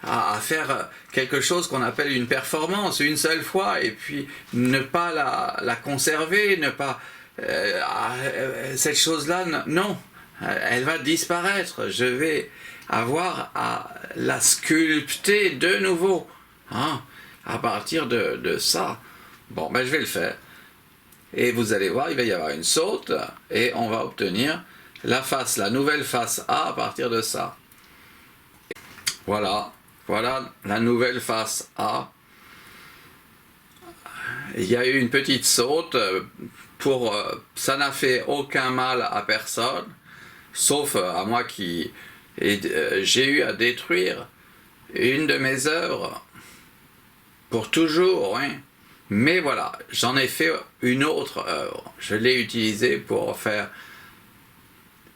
à faire quelque chose qu'on appelle une performance une seule fois et puis ne pas la conserver, ne pas cette chose-là, non, elle va disparaître. Je vais avoir à la sculpter de nouveau, hein, à partir de ça. Bon, ben je vais le faire. Et vous allez voir, il va y avoir une saute et on va obtenir la nouvelle face A à partir de ça. Voilà la nouvelle face A. Il y a eu une petite saute ça n'a fait aucun mal à personne, sauf à moi qui j'ai eu à détruire une de mes œuvres pour toujours, hein. Mais voilà, j'en ai fait une autre œuvre. Je l'ai utilisée pour faire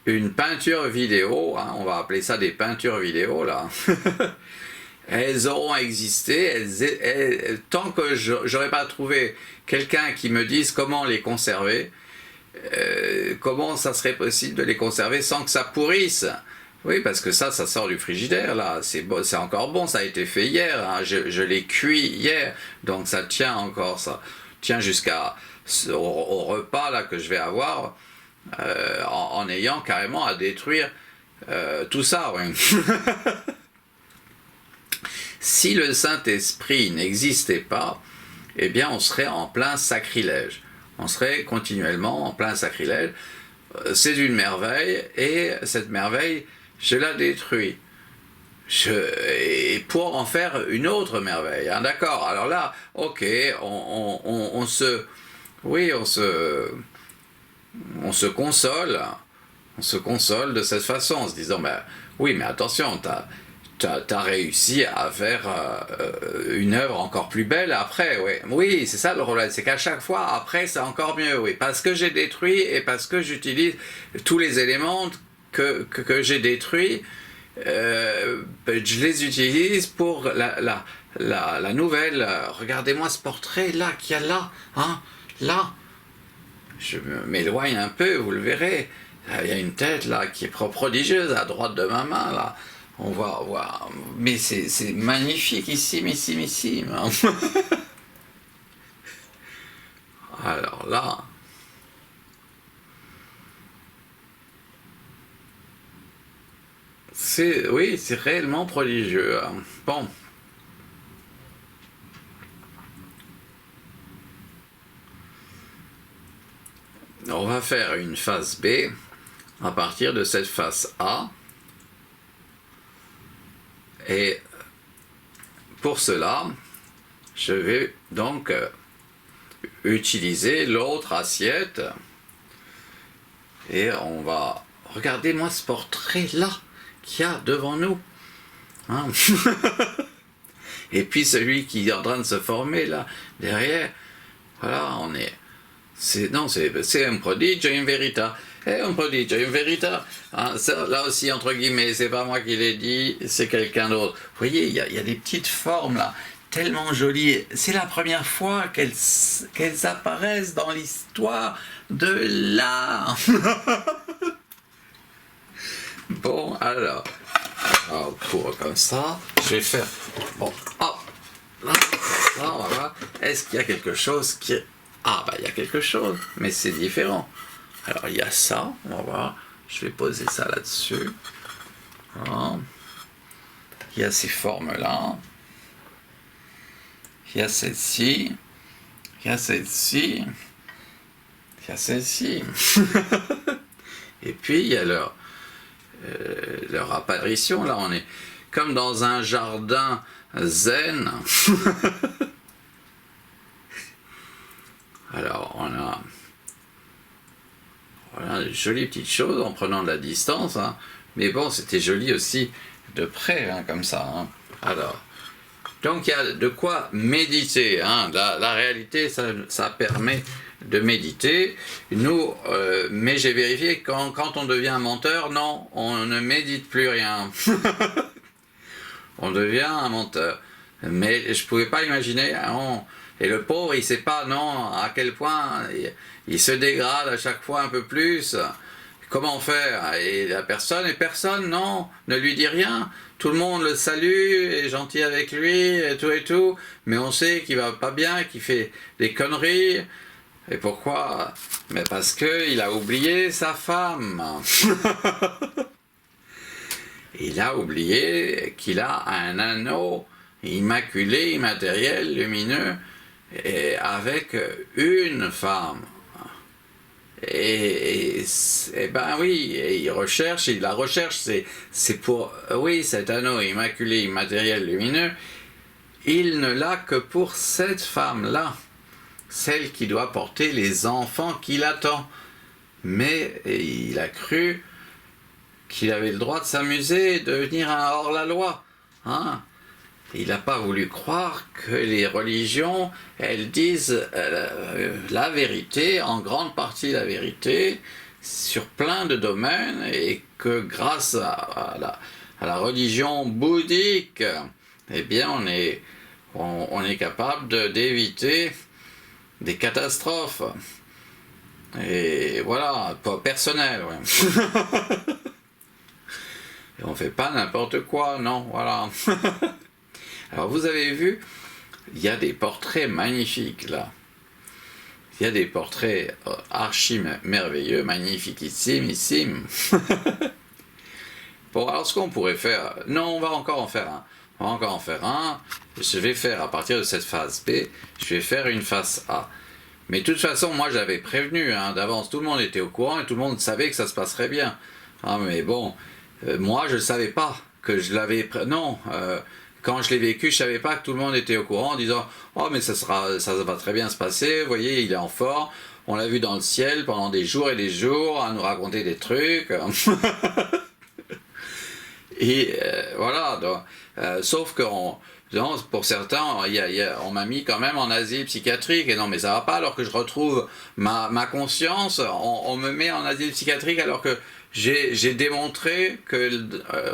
une peinture vidéo, hein, on va appeler ça des peintures vidéo là. Elles auront existé, tant que j'aurais pas trouvé quelqu'un qui me dise comment les conserver, comment ça serait possible de les conserver sans que ça pourrisse. Oui, parce que ça sort du frigidaire là, c'est encore bon, ça a été fait hier, hein, je l'ai cuit hier, donc ça tient encore, ça tient au repas là que je vais avoir, en ayant carrément à détruire tout ça. Oui. Si le Saint-Esprit n'existait pas, eh bien on serait en plein sacrilège. On serait continuellement en plein sacrilège. C'est une merveille, et cette merveille, je la détruis. Et pour en faire une autre merveille. Hein, d'accord, alors là, ok, on se console. On se console de cette façon, en se disant, ben, oui, mais attention, t'as réussi à faire une œuvre encore plus belle après, oui. Oui, c'est ça le problème, c'est qu'à chaque fois, après, c'est encore mieux, oui. Parce que j'ai détruit et parce que j'utilise tous les éléments que j'ai détruits, je les utilise pour la nouvelle. Regardez-moi ce portrait là, qu'il y a là, hein, là. Je m'éloigne un peu, vous le verrez. Il y a une tête là qui est prodigieuse à droite de ma main là. On va voir, mais c'est magnifique, ici. Alors là, c'est réellement prodigieux. Hein. Bon. On va faire une face B à partir de cette face A. Et pour cela, je vais donc utiliser l'autre assiette. Et on va... Regardez-moi ce portrait-là qu'il y a devant nous. Hein. Et puis celui qui est en train de se former là, derrière. Voilà, on est... C'est un prodige, une vérité. Et un prodige, une vérité. Hein, là aussi, entre guillemets, c'est pas moi qui l'ai dit, c'est quelqu'un d'autre. Vous voyez, il y a des petites formes là, tellement jolies. C'est la première fois qu'elles apparaissent dans l'histoire de l'art. Bon, alors, pour comme ça, je vais faire... Bon, hop, là, on va voir. Est-ce qu'il y a quelque chose qui... Ah, bah, il y a quelque chose, mais c'est différent. Alors, il y a ça, on va voir. Je vais poser ça là-dessus. Voilà. Il y a ces formes-là. Il y a celle-ci. Il y a celle-ci. Il y a celle-ci. Et puis, il y a leur apparition. Là, on est comme dans un jardin zen. Alors, on a de jolies petites choses en prenant de la distance, hein. Mais bon, c'était joli aussi de près, hein, comme ça. Hein. Alors, donc il y a de quoi méditer. Hein. La réalité, ça permet de méditer. Nous, mais j'ai vérifié, quand on devient un menteur, non, on ne médite plus rien. On devient un menteur. Mais je ne pouvais pas imaginer... Hein, et le pauvre, il ne sait pas, non, à quel point il se dégrade à chaque fois un peu plus. Comment faire? Et la personne, non, ne lui dit rien. Tout le monde le salue, est gentil avec lui, et tout. Mais on sait qu'il va pas bien, qu'il fait des conneries. Et pourquoi? Mais parce qu'il a oublié sa femme. Il a oublié qu'il a un anneau immaculé, immatériel, lumineux, et avec une femme. Et ben oui, et il recherche, et la recherche, c'est pour, oui, cet anneau immaculé, immatériel, lumineux, il ne l'a que pour cette femme-là, celle qui doit porter les enfants qu'il attend. Mais il a cru qu'il avait le droit de s'amuser, de devenir un hors-la-loi. Hein? Il n'a pas voulu croire que les religions, elles disent la vérité, en grande partie la vérité, sur plein de domaines, et que grâce à la religion bouddhique, eh bien on est capable d'éviter des catastrophes. Et voilà, pas personnel. Ouais. Et on fait pas n'importe quoi, non, voilà. Alors vous avez vu, il y a des portraits magnifiques là. Il y a des portraits archi merveilleux, magnifiquissimes. Bon, alors ce qu'on pourrait faire, non, on va encore en faire un. On va encore en faire un. Je vais faire, à partir de cette phase B, je vais faire une phase A. Mais de toute façon, moi j'avais prévenu d'avance, tout le monde était au courant et tout le monde savait que ça se passerait bien. Ah, mais bon, moi je ne savais pas que je l'avais... Non, quand je l'ai vécu, je ne savais pas que tout le monde était au courant en disant « Oh, mais ça va très bien se passer, vous voyez, il est en forme, on l'a vu dans le ciel pendant des jours et des jours, à nous raconter des trucs. » Et voilà, donc, sauf que pour certains, on m'a mis quand même en asile psychiatrique, et non mais ça va pas, alors que je retrouve ma conscience, on me met en asile psychiatrique alors que j'ai démontré que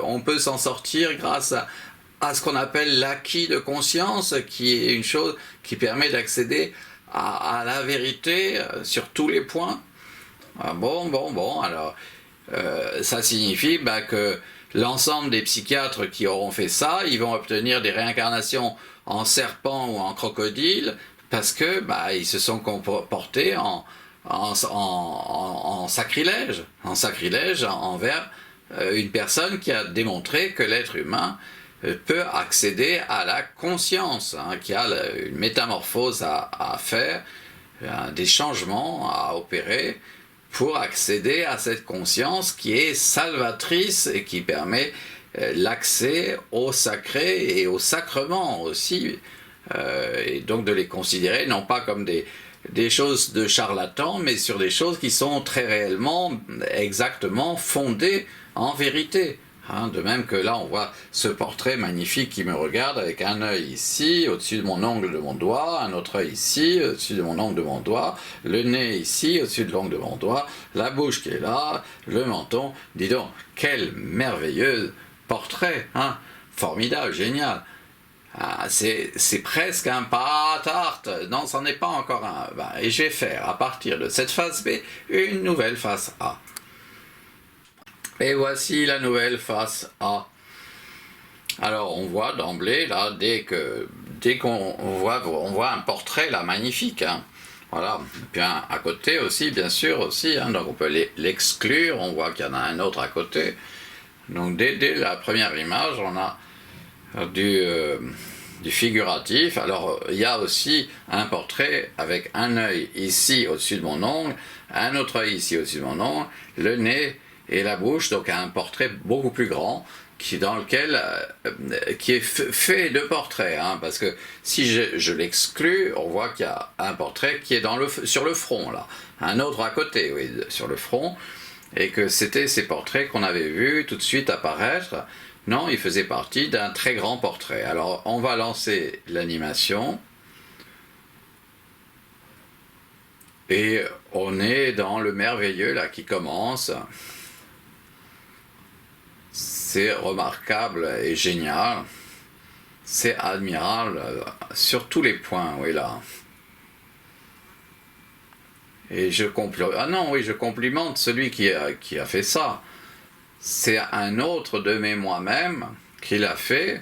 on peut s'en sortir grâce à ce qu'on appelle l'acquis de conscience, qui est une chose qui permet d'accéder à la vérité sur tous les points. Ah, bon, alors ça signifie que l'ensemble des psychiatres qui auront fait ça, ils vont obtenir des réincarnations en serpent ou en crocodile parce que ils se sont comportés en sacrilège envers une personne qui a démontré que l'être humain peut accéder à la conscience, qui a une métamorphose à faire, des changements à opérer pour accéder à cette conscience qui est salvatrice et qui permet l'accès au sacré et au sacrement aussi, et donc de les considérer non pas comme des choses de charlatans, mais sur des choses qui sont très réellement, exactement fondées en vérité. De même que là, on voit ce portrait magnifique qui me regarde avec un œil ici, au-dessus de mon ongle de mon doigt, un autre œil ici, au-dessus de mon ongle de mon doigt, le nez ici, au-dessus de l'ongle de mon doigt, la bouche qui est là, le menton. Dis donc, quel merveilleux portrait, formidable, génial. C'est presque un pâte à tarte. Non, c'en est pas encore un. Et je vais faire, à partir de cette phase B, une nouvelle phase A. Et voici la nouvelle face A. Alors on voit d'emblée là, dès qu'on voit un portrait là magnifique. Voilà. Et puis à côté aussi, bien sûr aussi. Donc on peut l'exclure. On voit qu'il y en a un autre à côté. Donc dès la première image, on a du figuratif. Alors il y a aussi un portrait avec un œil ici au-dessus de mon ongle, un autre œil ici au-dessus de mon ongle, le nez et la bouche, donc un portrait beaucoup plus grand, qui est fait de portraits, parce que si je l'exclus, on voit qu'il y a un portrait qui est sur le front, là, un autre à côté, oui, sur le front, et que c'était ces portraits qu'on avait vus tout de suite apparaître. Non, il faisait partie d'un très grand portrait. Alors, on va lancer l'animation, et on est dans le merveilleux, là, qui commence. C'est remarquable et génial. C'est admirable sur tous les points, oui, là. Et je complimente celui qui a fait ça. C'est un autre de mes moi-même qui l'a fait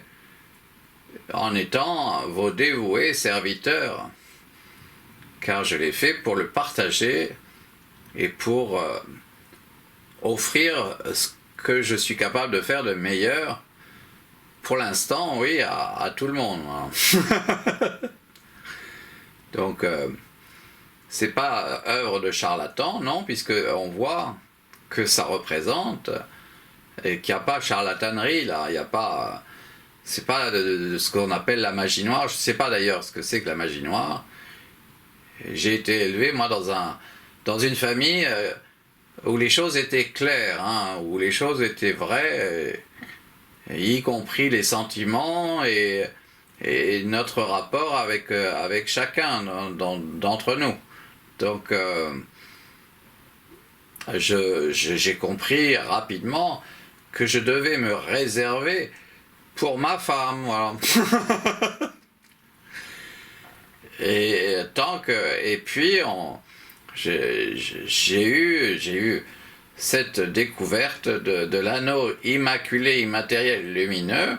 en étant vos dévoués serviteurs. Car je l'ai fait pour le partager et pour offrir ce que je suis capable de faire de meilleur, pour l'instant, oui, à tout le monde. Donc, c'est pas œuvre de charlatan, non, puisque on voit que ça représente et qu'il n'y a pas de charlatanerie là, il n'y a pas, c'est pas de ce qu'on appelle la magie noire. Je ne sais pas d'ailleurs ce que c'est que la magie noire. J'ai été élevé moi dans une famille où les choses étaient claires, hein, où les choses étaient vraies, y compris les sentiments et notre rapport avec chacun d'entre nous. Donc j'ai compris rapidement que je devais me réserver pour ma femme, voilà. Et puis j'ai eu cette découverte de l'anneau immaculé immatériel lumineux.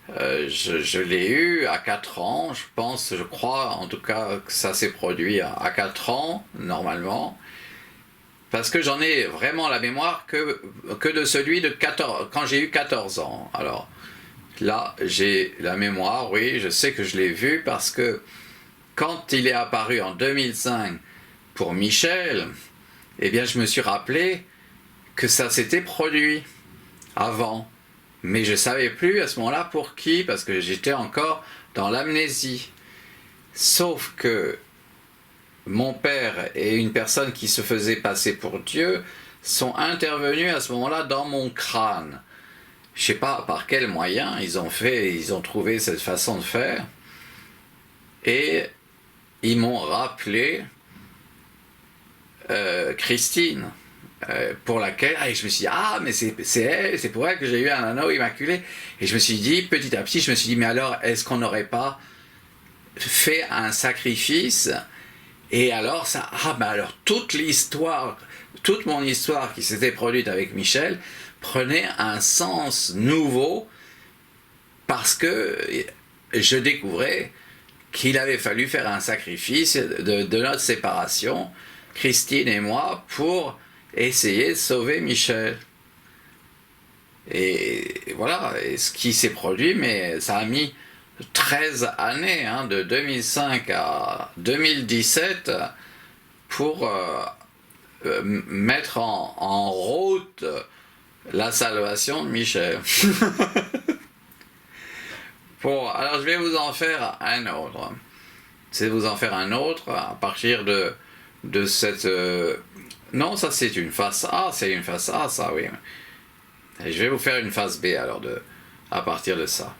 Je l'ai eu à 4 ans, je crois en tout cas que ça s'est produit à 4 ans normalement, parce que j'en ai vraiment la mémoire que de celui de 14, quand j'ai eu 14 ans. Alors là j'ai la mémoire, oui, je sais que je l'ai vu parce que quand il est apparu en 2005 pour Michel, eh bien je me suis rappelé que ça s'était produit avant. Mais je ne savais plus à ce moment-là pour qui, parce que j'étais encore dans l'amnésie. Sauf que mon père et une personne qui se faisait passer pour Dieu sont intervenus à ce moment-là dans mon crâne. Je ne sais pas par quel moyen ils ont trouvé cette façon de faire. Et ils m'ont rappelé Christine. Pour laquelle je me suis dit, ah mais c'est elle, c'est pour elle que j'ai eu un anneau immaculé. Et je me suis dit, petit à petit, je me suis dit, mais alors est-ce qu'on n'aurait pas fait un sacrifice? Et alors ça, ben alors toute mon histoire qui s'était produite avec Michel prenait un sens nouveau, parce que je découvrais qu'il avait fallu faire un sacrifice de notre séparation, Christine et moi, pour essayer de sauver Michel. Et voilà, et ce qui s'est produit, mais ça a mis 13 années, hein, de 2005 à 2017, pour mettre en route la salvation de Michel. Bon, alors je vais vous en faire un autre. C'est vous en faire un autre à partir de cette... non, ça c'est une face A, c'est une face A, ça, oui. Et je vais vous faire une face B, alors, à partir de ça.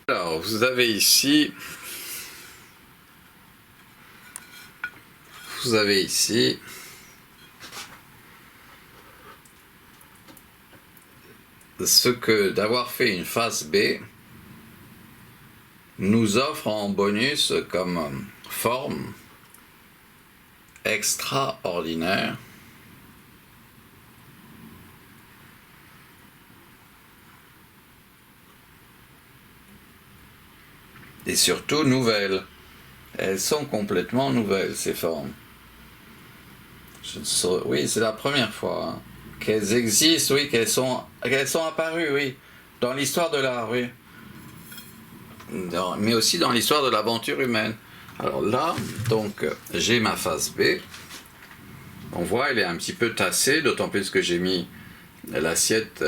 Alors, vous avez ici... ce que d'avoir fait une face B nous offre en bonus comme forme extraordinaire et surtout nouvelles. Elles sont complètement nouvelles, ces formes. Oui, c'est la première fois, hein, qu'elles existent, oui, qu'elles sont apparues, oui, dans l'histoire de l'art, oui. Mais aussi dans l'histoire de l'aventure humaine. Alors là, donc, j'ai ma face B. On voit, elle est un petit peu tassée, d'autant plus que j'ai mis l'assiette,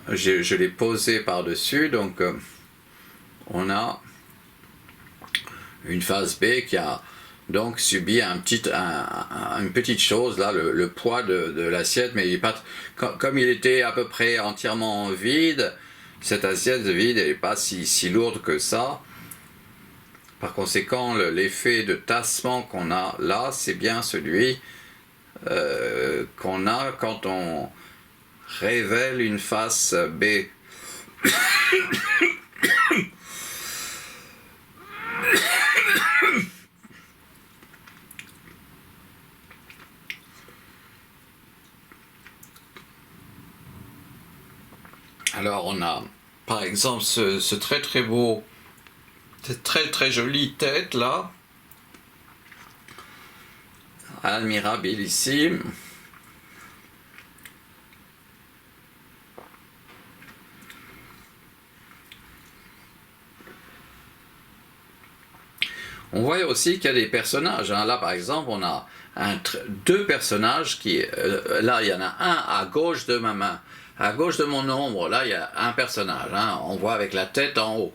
je l'ai posée par-dessus, donc on a une face B qui a donc subi une petite chose, là, le poids de l'assiette, mais il est pas, comme il était à peu près entièrement vide, cette assiette vide, elle n'est pas si lourde que ça. Par conséquent, l'effet de tassement qu'on a là, c'est bien celui qu'on a quand on révèle une face B. Alors on a par exemple ce très très beau, cette très très jolie tête là, admirabilissime. On voit aussi qu'il y a des personnages. Hein. Là, par exemple, on a deux personnages qui... là, il y en a un à gauche de ma main. À gauche de mon ombre, là, il y a un personnage. Hein. On voit avec la tête en haut.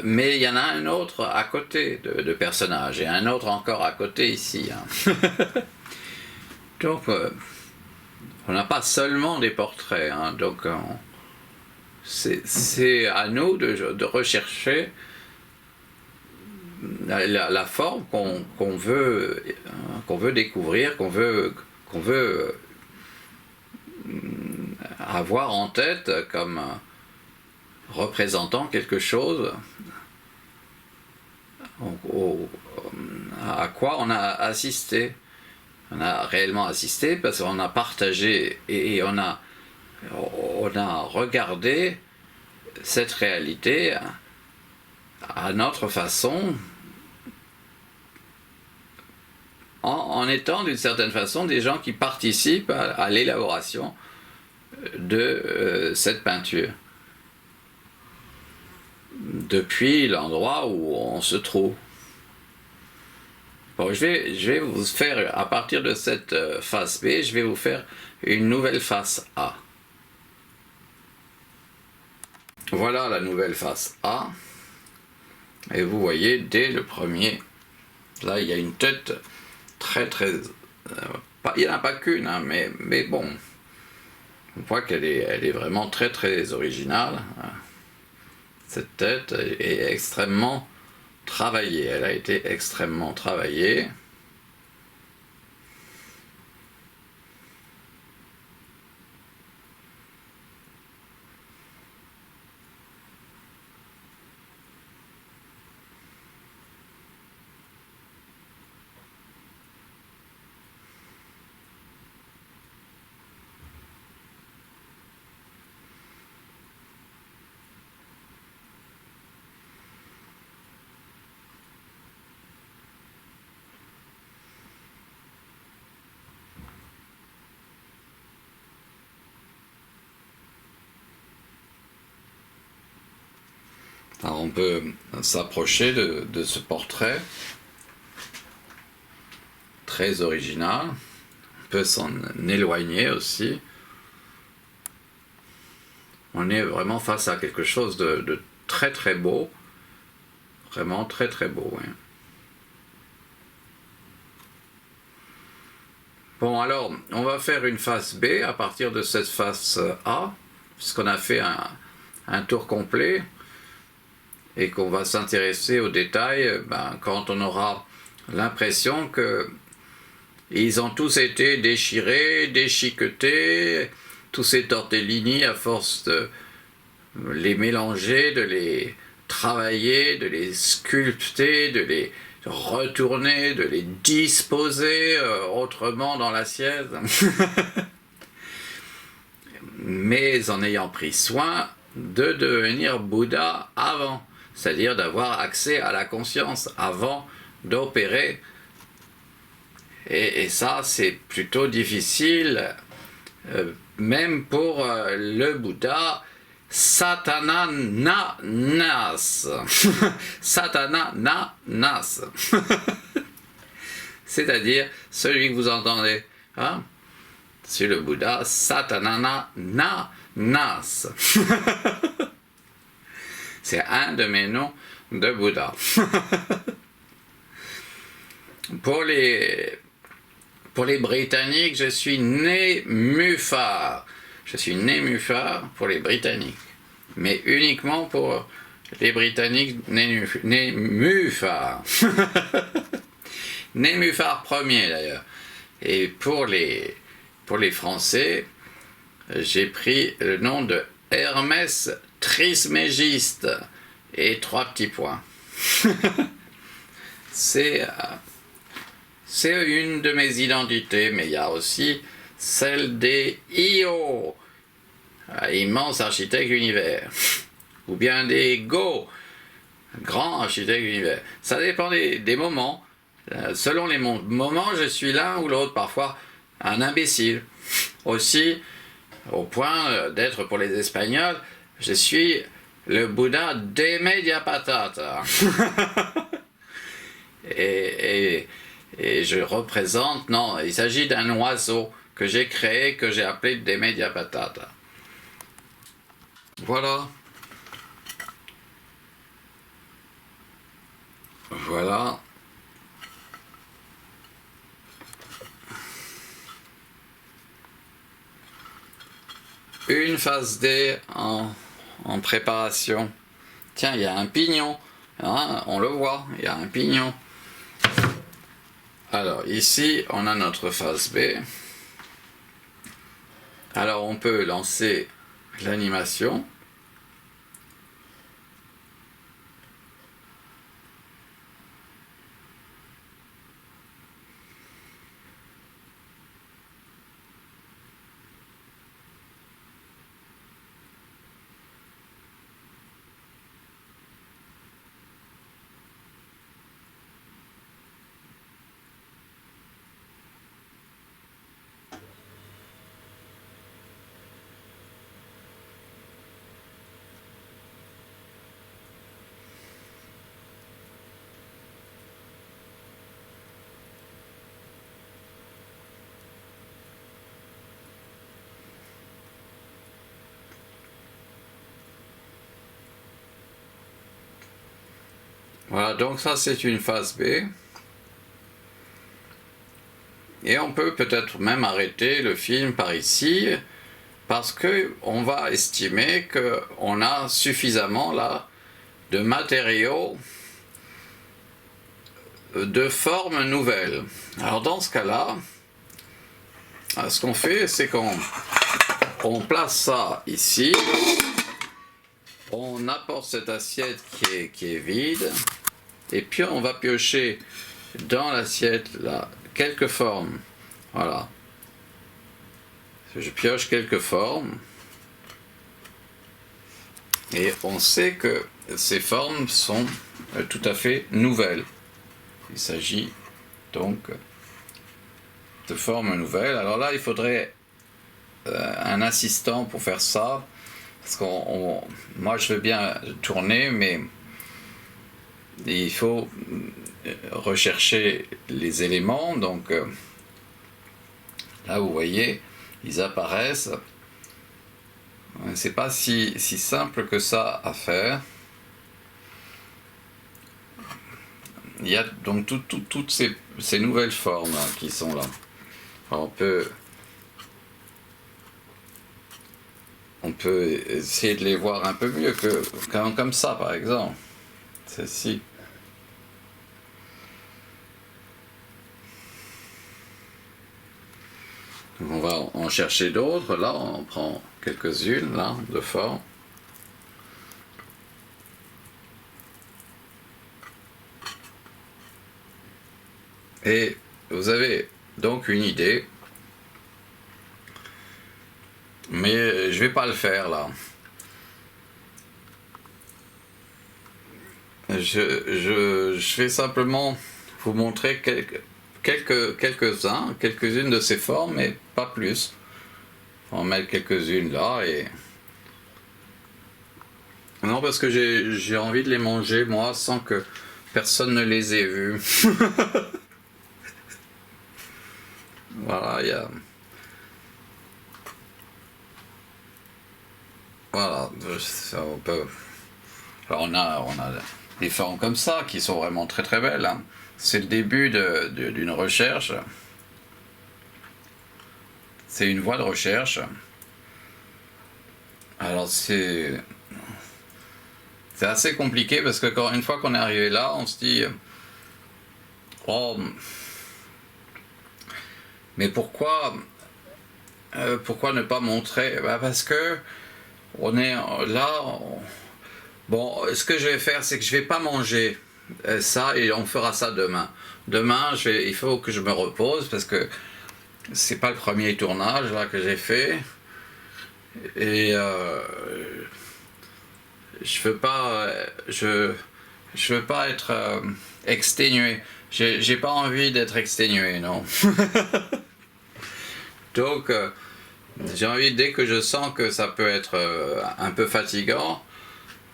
Mais il y en a un autre à côté de personnage. Et un autre encore à côté ici. Hein. Donc, on n'a pas seulement des portraits. Hein. Donc, c'est à nous de rechercher la forme qu'on veut découvrir, qu'on veut avoir en tête comme représentant quelque chose à quoi on a assisté. On a réellement assisté parce qu'on a partagé et on a regardé cette réalité à notre façon, en étant d'une certaine façon des gens qui participent à l'élaboration de cette peinture, depuis l'endroit où on se trouve. Bon, je vais vous faire, à partir de cette face B, je vais vous faire une nouvelle face A. Voilà la nouvelle face A. Et vous voyez, dès le premier, là, il y a une tête très, il n'y en a pas qu'une, hein, mais bon, on voit qu'elle est vraiment très, très originale. Cette tête est extrêmement travaillée. Elle a été extrêmement travaillée. Alors on peut s'approcher de ce portrait très original, on peut s'en éloigner aussi. On est vraiment face à quelque chose de très très beau, vraiment très très beau. Oui. Bon, alors on va faire une face B à partir de cette face A, puisqu'on a fait un tour complet. Et qu'on va s'intéresser aux détails quand on aura l'impression qu'ils ont tous été déchirés, déchiquetés, tous ces tortellini, à force de les mélanger, de les travailler, de les sculpter, de les retourner, de les disposer autrement dans l'assiette, mais en ayant pris soin de devenir Bouddha avant. C'est-à-dire d'avoir accès à la conscience avant d'opérer. Et ça, c'est plutôt difficile, même pour le Bouddha Satananas. Satananas. C'est-à-dire celui que vous entendez. Hein? C'est le Bouddha Satananas. C'est un de mes noms de Bouddha. Pour les Britanniques, je suis né Mufar. Je suis né Mufar pour les Britanniques. Mais uniquement pour les Britanniques né Mufar. Né Mufar premier d'ailleurs. Et pour les Français, j'ai pris le nom de Hermès Trismégiste et 3 petits points. C'est une de mes identités, mais il y a aussi celle des Io, immense architecte univers, ou bien des Go, grand architecte univers. Ça dépend des moments. Selon les moments, je suis l'un ou l'autre, parfois un imbécile. Aussi, au point d'être pour les Espagnols, je suis le Bouddha de media patata. et je représente, non, il s'agit d'un oiseau que j'ai créé, que j'ai appelé Demedia Patata. Voilà. Voilà. Une phase D en préparation. Tiens, il y a un pignon. Hein, on le voit, il y a un pignon. Alors ici, on a notre phase B. Alors on peut lancer l'animation. Voilà, donc ça c'est une phase B. Et on peut peut-être même arrêter le film par ici, parce qu'on va estimer qu'on a suffisamment là de matériaux de forme nouvelle. Alors dans ce cas-là, ce qu'on fait, c'est qu'on place ça ici, on apporte cette assiette qui est vide, et puis on va piocher dans l'assiette là quelques formes. Voilà. Je pioche quelques formes. Et on sait que ces formes sont tout à fait nouvelles. Il s'agit donc de formes nouvelles. Alors là, il faudrait un assistant pour faire ça. Parce que moi, je veux bien tourner, mais il faut rechercher les éléments. Donc là, vous voyez, ils apparaissent. C'est pas si simple que ça à faire. Il y a donc toutes ces nouvelles formes qui sont là. Alors on peut essayer de les voir un peu mieux comme ça, par exemple. Celle-ci. On va en chercher d'autres. Là, on prend quelques-unes là de formes. Et vous avez donc une idée, mais je vais pas le faire là. Je vais simplement vous montrer quelques-unes de ces formes, mais pas plus. On va mettre quelques-unes là et... Non, parce que j'ai envie de les manger, moi, sans que personne ne les ait vues. Voilà, il y a... Voilà, on peut... Alors on a des formes comme ça qui sont vraiment très très belles. Hein. C'est le début d'une recherche. C'est une voie de recherche. Alors c'est assez compliqué parce que une fois qu'on est arrivé là, on se dit oh, mais pourquoi ne pas montrer? Parce que on est là. Bon, ce que je vais faire, c'est que je vais pas manger ça et on fera ça demain. Demain, il faut que je me repose parce que c'est pas le premier tournage là que j'ai fait et je veux pas être exténué. J'ai pas envie d'être exténué, non. Donc j'ai envie, dès que je sens que ça peut être un peu fatigant,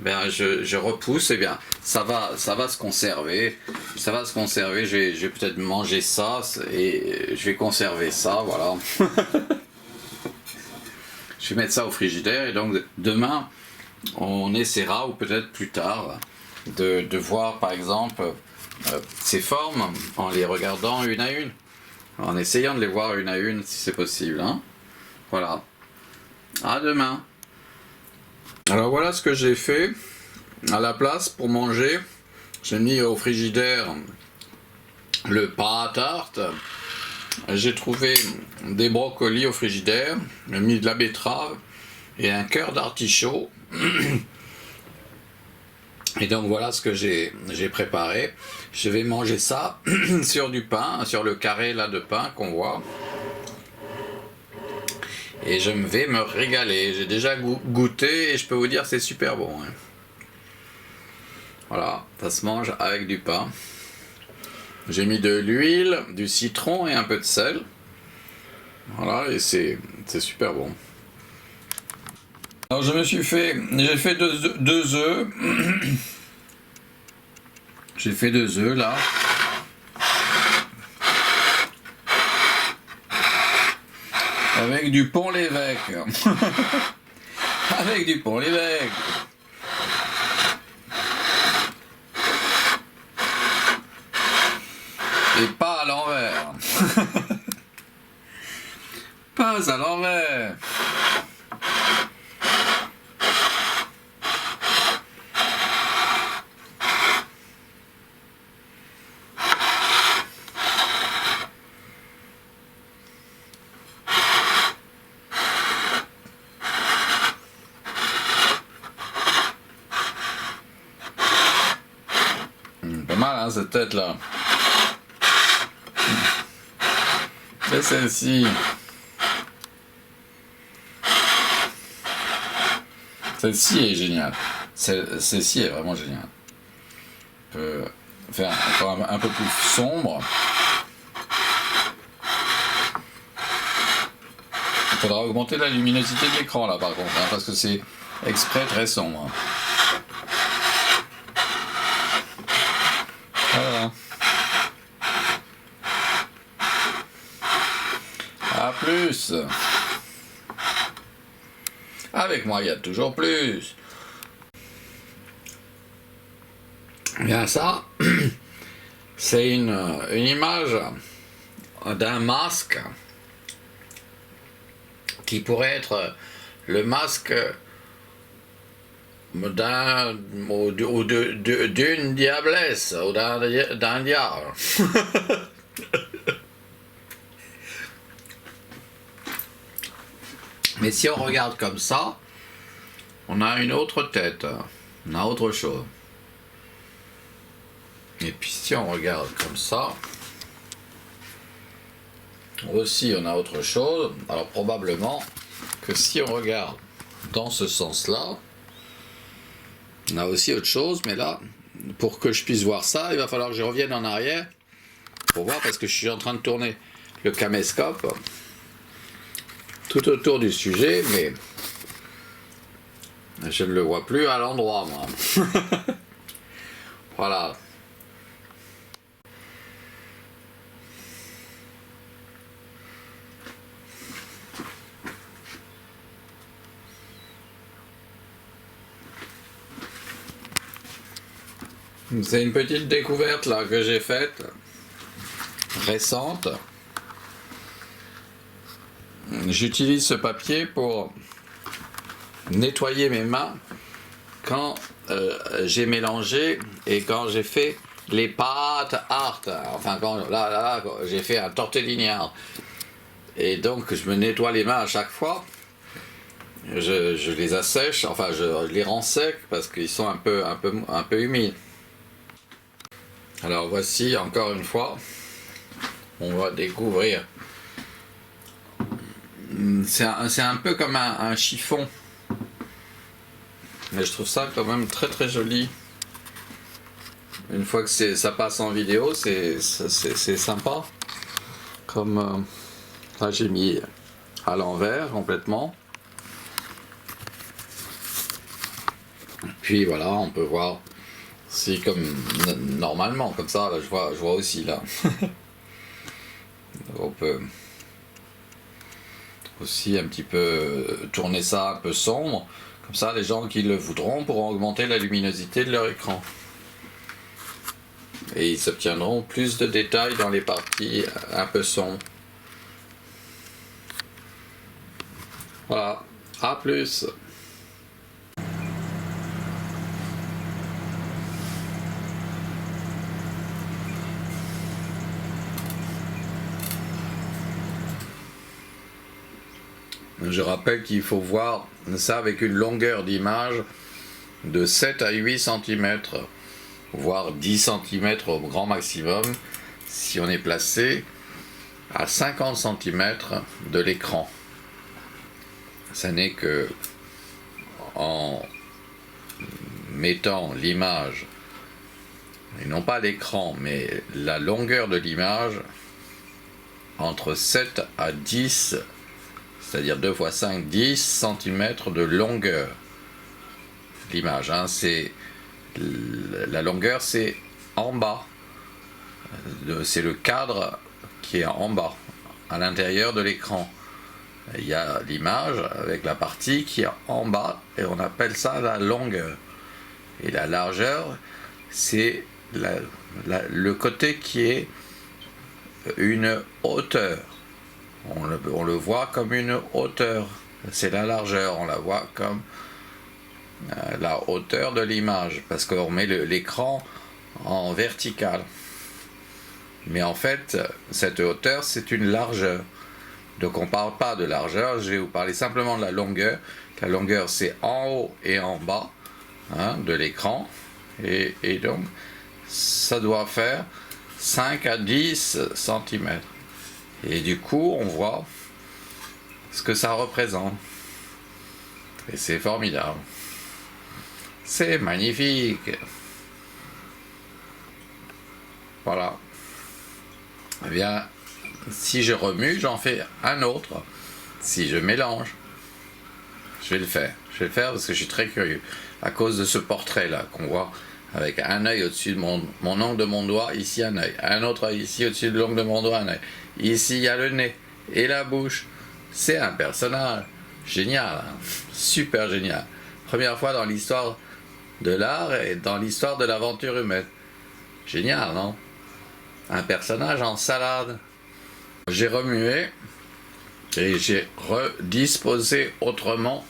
ben je repousse, et bien ça va se conserver. Ça va se conserver, je vais peut-être manger ça et je vais conserver ça, voilà. Je vais mettre ça au frigidaire et donc demain on essaiera, ou peut-être plus tard, de voir par exemple ces formes en les regardant une à une, en essayant de les voir une à une si c'est possible, hein. Voilà. À demain. Alors voilà ce que j'ai fait à la place pour manger. J'ai mis au frigidaire le pâte à tarte. J'ai trouvé des brocolis au frigidaire. J'ai mis de la betterave et un cœur d'artichaut. Et donc voilà ce que j'ai préparé. Je vais manger ça sur du pain, sur le carré là de pain qu'on voit. Et je vais me régaler. J'ai déjà goûté et je peux vous dire c'est super bon, hein. Voilà, ça se mange avec du pain. J'ai mis de l'huile, du citron et un peu de sel. Voilà, et c'est super bon. Alors j'ai fait deux œufs. J'ai fait 2 œufs là. Avec du Pont-l'Évêque. Avec du Pont-l'Évêque. Et pas à l'envers. Pas à l'envers. Pas mal, hein, cette tête là. Et celle-ci. Celle-ci est géniale. Celle-ci est vraiment géniale. On peut faire encore un peu plus sombre. Il faudra augmenter la luminosité de l'écran là par contre, hein, parce que c'est exprès très sombre. Voilà. À plus. Avec moi, il y a toujours plus. Bien ça, c'est une image d'un masque qui pourrait être le masque d'une diablesse ou d'un diable. Mais si on regarde comme ça, on a une autre tête, on a autre chose. Et puis si on regarde comme ça, aussi on a autre chose. Alors probablement que si on regarde dans ce sens-là, on a aussi autre chose, mais là, pour que je puisse voir ça, il va falloir que je revienne en arrière pour voir, parce que je suis en train de tourner le caméscope tout autour du sujet, mais je ne le vois plus à l'endroit, moi. Voilà. C'est une petite découverte là que j'ai faite, récente. J'utilise ce papier pour nettoyer mes mains quand j'ai mélangé et quand j'ai fait les pâtes art. Enfin, quand là j'ai fait un tortellini. Et donc je me nettoie les mains à chaque fois. Je les assèche, enfin je les rends secs parce qu'ils sont un peu humides. Alors voici encore une fois, on va découvrir. C'est un peu comme un chiffon, mais je trouve ça quand même très très joli. Une fois que ça passe en vidéo, c'est sympa. Comme là j'ai mis à l'envers complètement. puis voilà, on peut voir si comme normalement, comme ça, là je vois aussi là. On peut aussi un petit peu tourner ça un peu sombre, comme ça les gens qui le voudront pourront augmenter la luminosité de leur écran. Et ils obtiendront plus de détails dans les parties un peu sombres. Voilà, à plus. Je rappelle qu'il faut voir ça avec une longueur d'image de 7 à 8 cm, voire 10 cm au grand maximum, si on est placé à 50 cm de l'écran. Ça n'est que en mettant l'image, et non pas l'écran, mais la longueur de l'image, entre 7 à 10, c'est-à-dire 2 fois 5, 10 cm de longueur. L'image, hein, c'est la longueur, c'est en bas. C'est le cadre qui est en bas, à l'intérieur de l'écran. Il y a l'image avec la partie qui est en bas et on appelle ça la longueur. Et la largeur, c'est le côté qui est une hauteur. On le voit comme une hauteur. C'est la largeur, on la voit comme la hauteur de l'image, parce qu'on met l'écran en vertical. Mais en fait, cette hauteur, c'est une largeur. Donc on ne parle pas de largeur, je vais vous parler simplement de la longueur. La longueur, c'est en haut et en bas, hein, de l'écran. Et donc, ça doit faire 5 à 10 cm. Et du coup, on voit ce que ça représente. Et c'est formidable. C'est magnifique. Voilà. Eh bien, si je remue, j'en fais un autre. Si je mélange, je vais le faire. Je vais le faire parce que je suis très curieux. À cause de ce portrait-là qu'on voit avec un œil au-dessus de mon ongle de mon doigt, ici un œil. Un autre œil ici au-dessus de l'ongle de mon doigt, un œil. Ici, il y a le nez et la bouche. C'est un personnage génial. Hein. Super génial. Première fois dans l'histoire de l'art et dans l'histoire de l'aventure humaine. Génial, non? Un personnage en salade. J'ai remué et j'ai redisposé autrement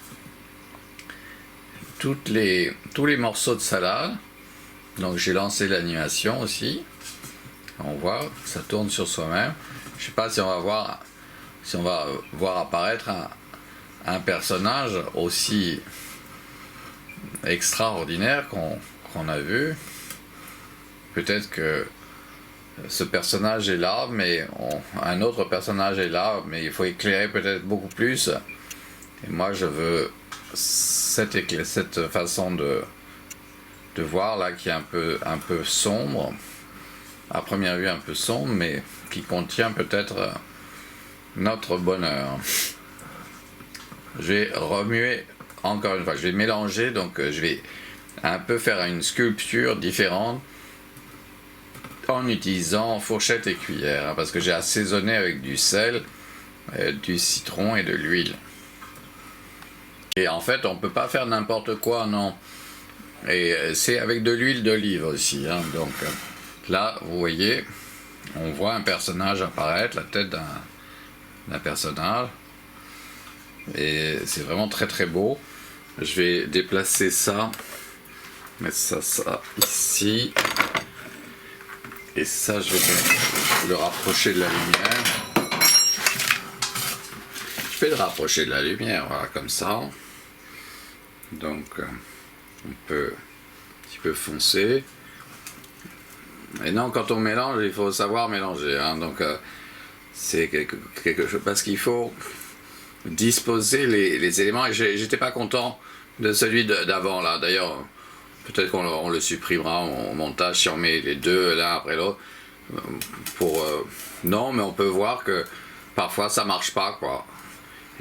tous les morceaux de salade. Donc j'ai lancé l'animation aussi. On voit, ça tourne sur soi-même. Je ne sais pas si on va voir apparaître un personnage aussi extraordinaire qu'on a vu. Peut-être que ce personnage est là, mais un autre personnage est là, mais il faut éclairer peut-être beaucoup plus. Et moi, je veux cette façon de voir là qui est un peu sombre, à première vue un peu sombre, mais qui contient peut-être notre bonheur. Je vais remuer encore une fois, je vais mélanger, donc je vais un peu faire une sculpture différente en utilisant fourchette et cuillère, hein, parce que j'ai assaisonné avec du sel, du citron et de l'huile. Et en fait, on ne peut pas faire n'importe quoi, non. Et c'est avec de l'huile d'olive aussi. Hein, donc là, vous voyez, on voit un personnage apparaître, la tête d'un personnage. Et c'est vraiment très très beau. Je vais déplacer ça, mettre ça ici. Et ça, je vais le rapprocher de la lumière. Je vais le rapprocher de la lumière, voilà, comme ça. Donc, on peut un petit peu foncer. Et non, quand on mélange, il faut savoir mélanger. Hein, donc, c'est quelque chose, parce qu'il faut disposer les éléments. Et j'étais pas content de celui d'avant, là. D'ailleurs, peut-être qu'on le supprimera au montage si on met les deux l'un après l'autre. Non, mais on peut voir que parfois ça marche pas, quoi.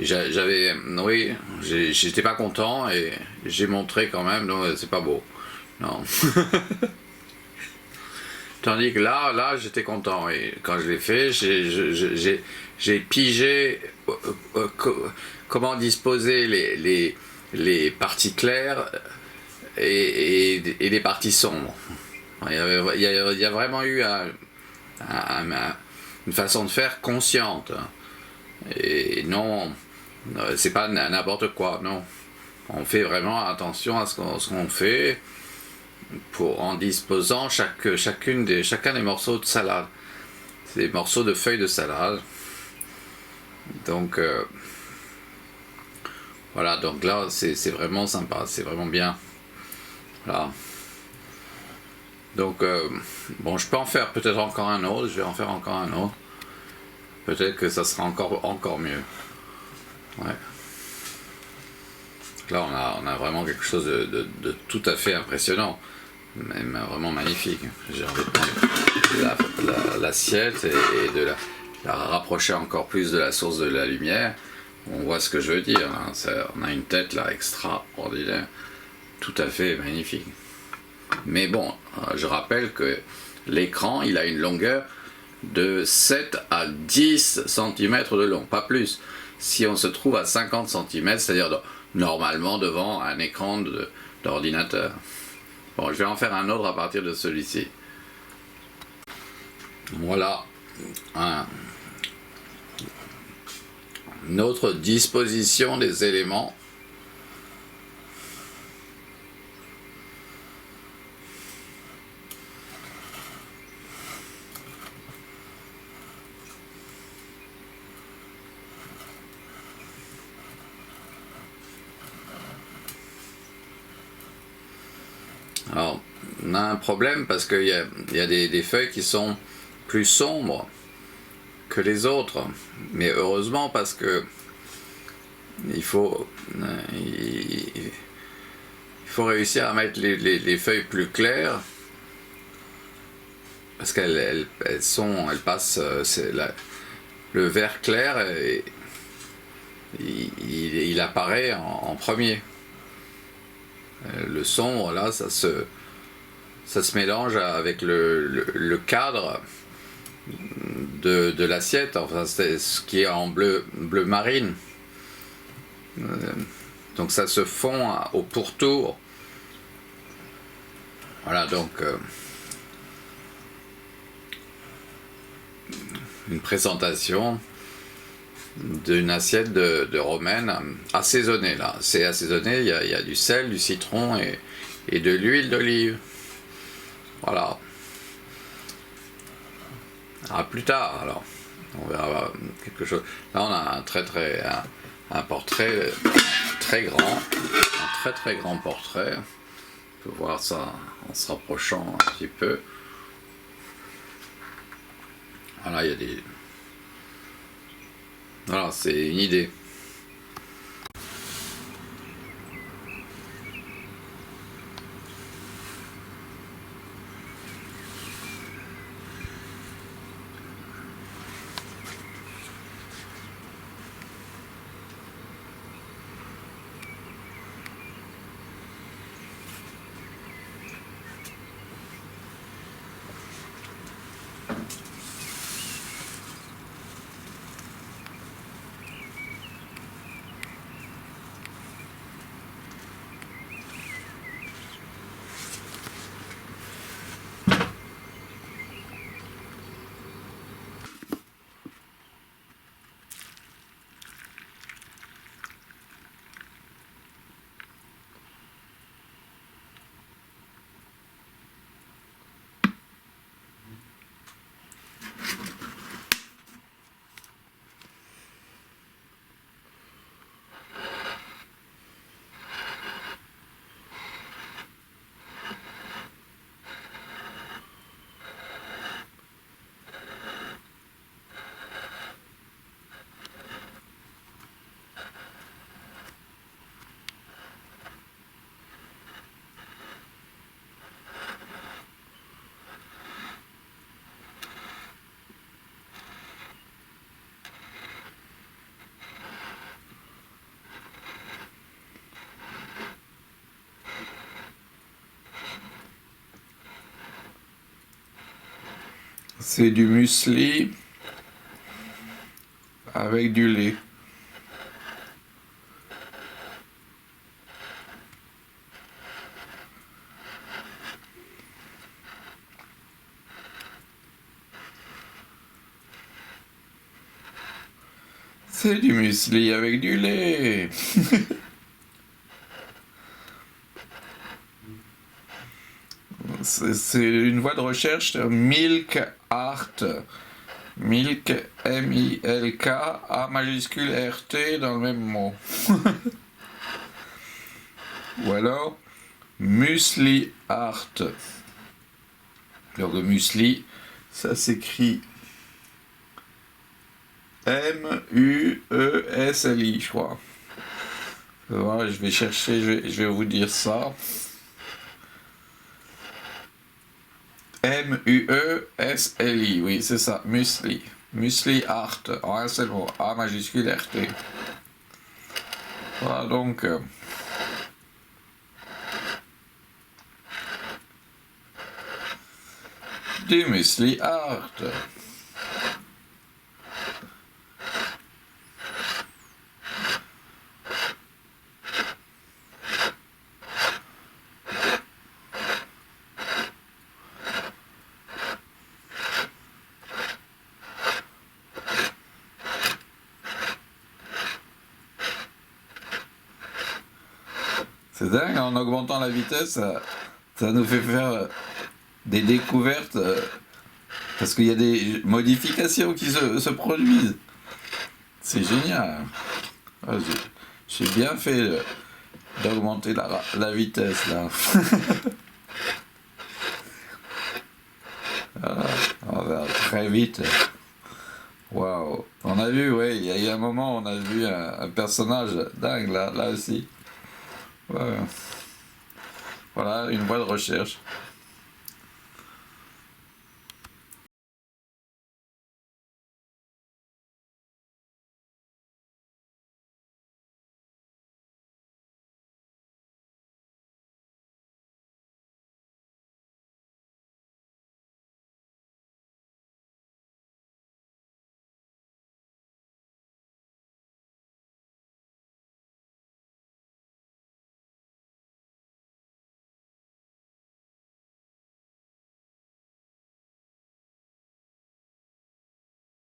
Oui, j'étais pas content et j'ai montré quand même, non, c'est pas beau. Non. Tandis que là, j'étais content. Et quand je l'ai fait, j'ai pigé comment disposer les parties claires et les parties sombres. Il y a vraiment eu une façon de faire consciente. Et non, c'est pas n'importe quoi, non. On fait vraiment attention à ce qu'on fait en disposant chacun des morceaux de salade. C'est des morceaux de feuilles de salade. Donc voilà, donc là c'est vraiment sympa, c'est vraiment bien. Voilà. Donc bon, je peux en faire peut-être encore un autre, je vais en faire encore un autre. Peut-être que ça sera encore mieux. Ouais. Là on a vraiment quelque chose de tout à fait impressionnant. Même vraiment magnifique. J'ai envie de prendre l'assiette et de la rapprocher encore plus de la source de la lumière. On voit ce que je veux dire. Hein. On a une tête là extraordinaire, tout à fait magnifique. Mais bon, je rappelle que l'écran, il a une longueur de 7 à 10 cm de long, pas plus. Si on se trouve à 50 cm, c'est-à-dire normalement devant un écran d'ordinateur. Bon, je vais en faire un autre à partir de celui-ci. Voilà une autre disposition des éléments. Alors, on a un problème parce qu'il y a des feuilles qui sont plus sombres que les autres. Mais heureusement parce que il faut réussir à mettre les feuilles plus claires parce qu'elles passent le vert clair et il apparaît en premier. Le sombre là ça se mélange avec le cadre de l'assiette, enfin c'est ce qui est en bleu marine. Donc ça se fond au pourtour. Voilà, donc une présentation d'une assiette de romaine assaisonnée là. C'est assaisonné, il y a du sel, du citron et de l'huile d'olive. Voilà. À plus tard alors. On verra quelque chose. Là on a un portrait très grand, un très grand portrait. On peut voir ça en se rapprochant un petit peu. Voilà, il y a des... Voilà, c'est une idée. C'est du muesli avec du lait. C'est du muesli avec du lait. C'est une voie de recherche, Milk Art. Milk, M-I-L-K, A majuscule R-T dans le même mot. Ou alors, Muesli Art. Alors le muesli, ça s'écrit M-U-E-S-L-I, je crois. Voilà, je vais chercher, je vais vous dire ça. M-U-E-S-L-I, oui, c'est ça, muesli. Muesli Art, en un seul mot, A majuscule R-T. Voilà donc. Du muesli Art. C'est dingue, en augmentant la vitesse, ça nous fait faire des découvertes, parce qu'il y a des modifications qui se produisent. C'est génial. Ah, j'ai bien fait d'augmenter la vitesse là. Voilà, on va très vite. Waouh. On a vu, ouais, il y a un moment, on a vu un personnage dingue là aussi. Ouais. Voilà, une voie de recherche.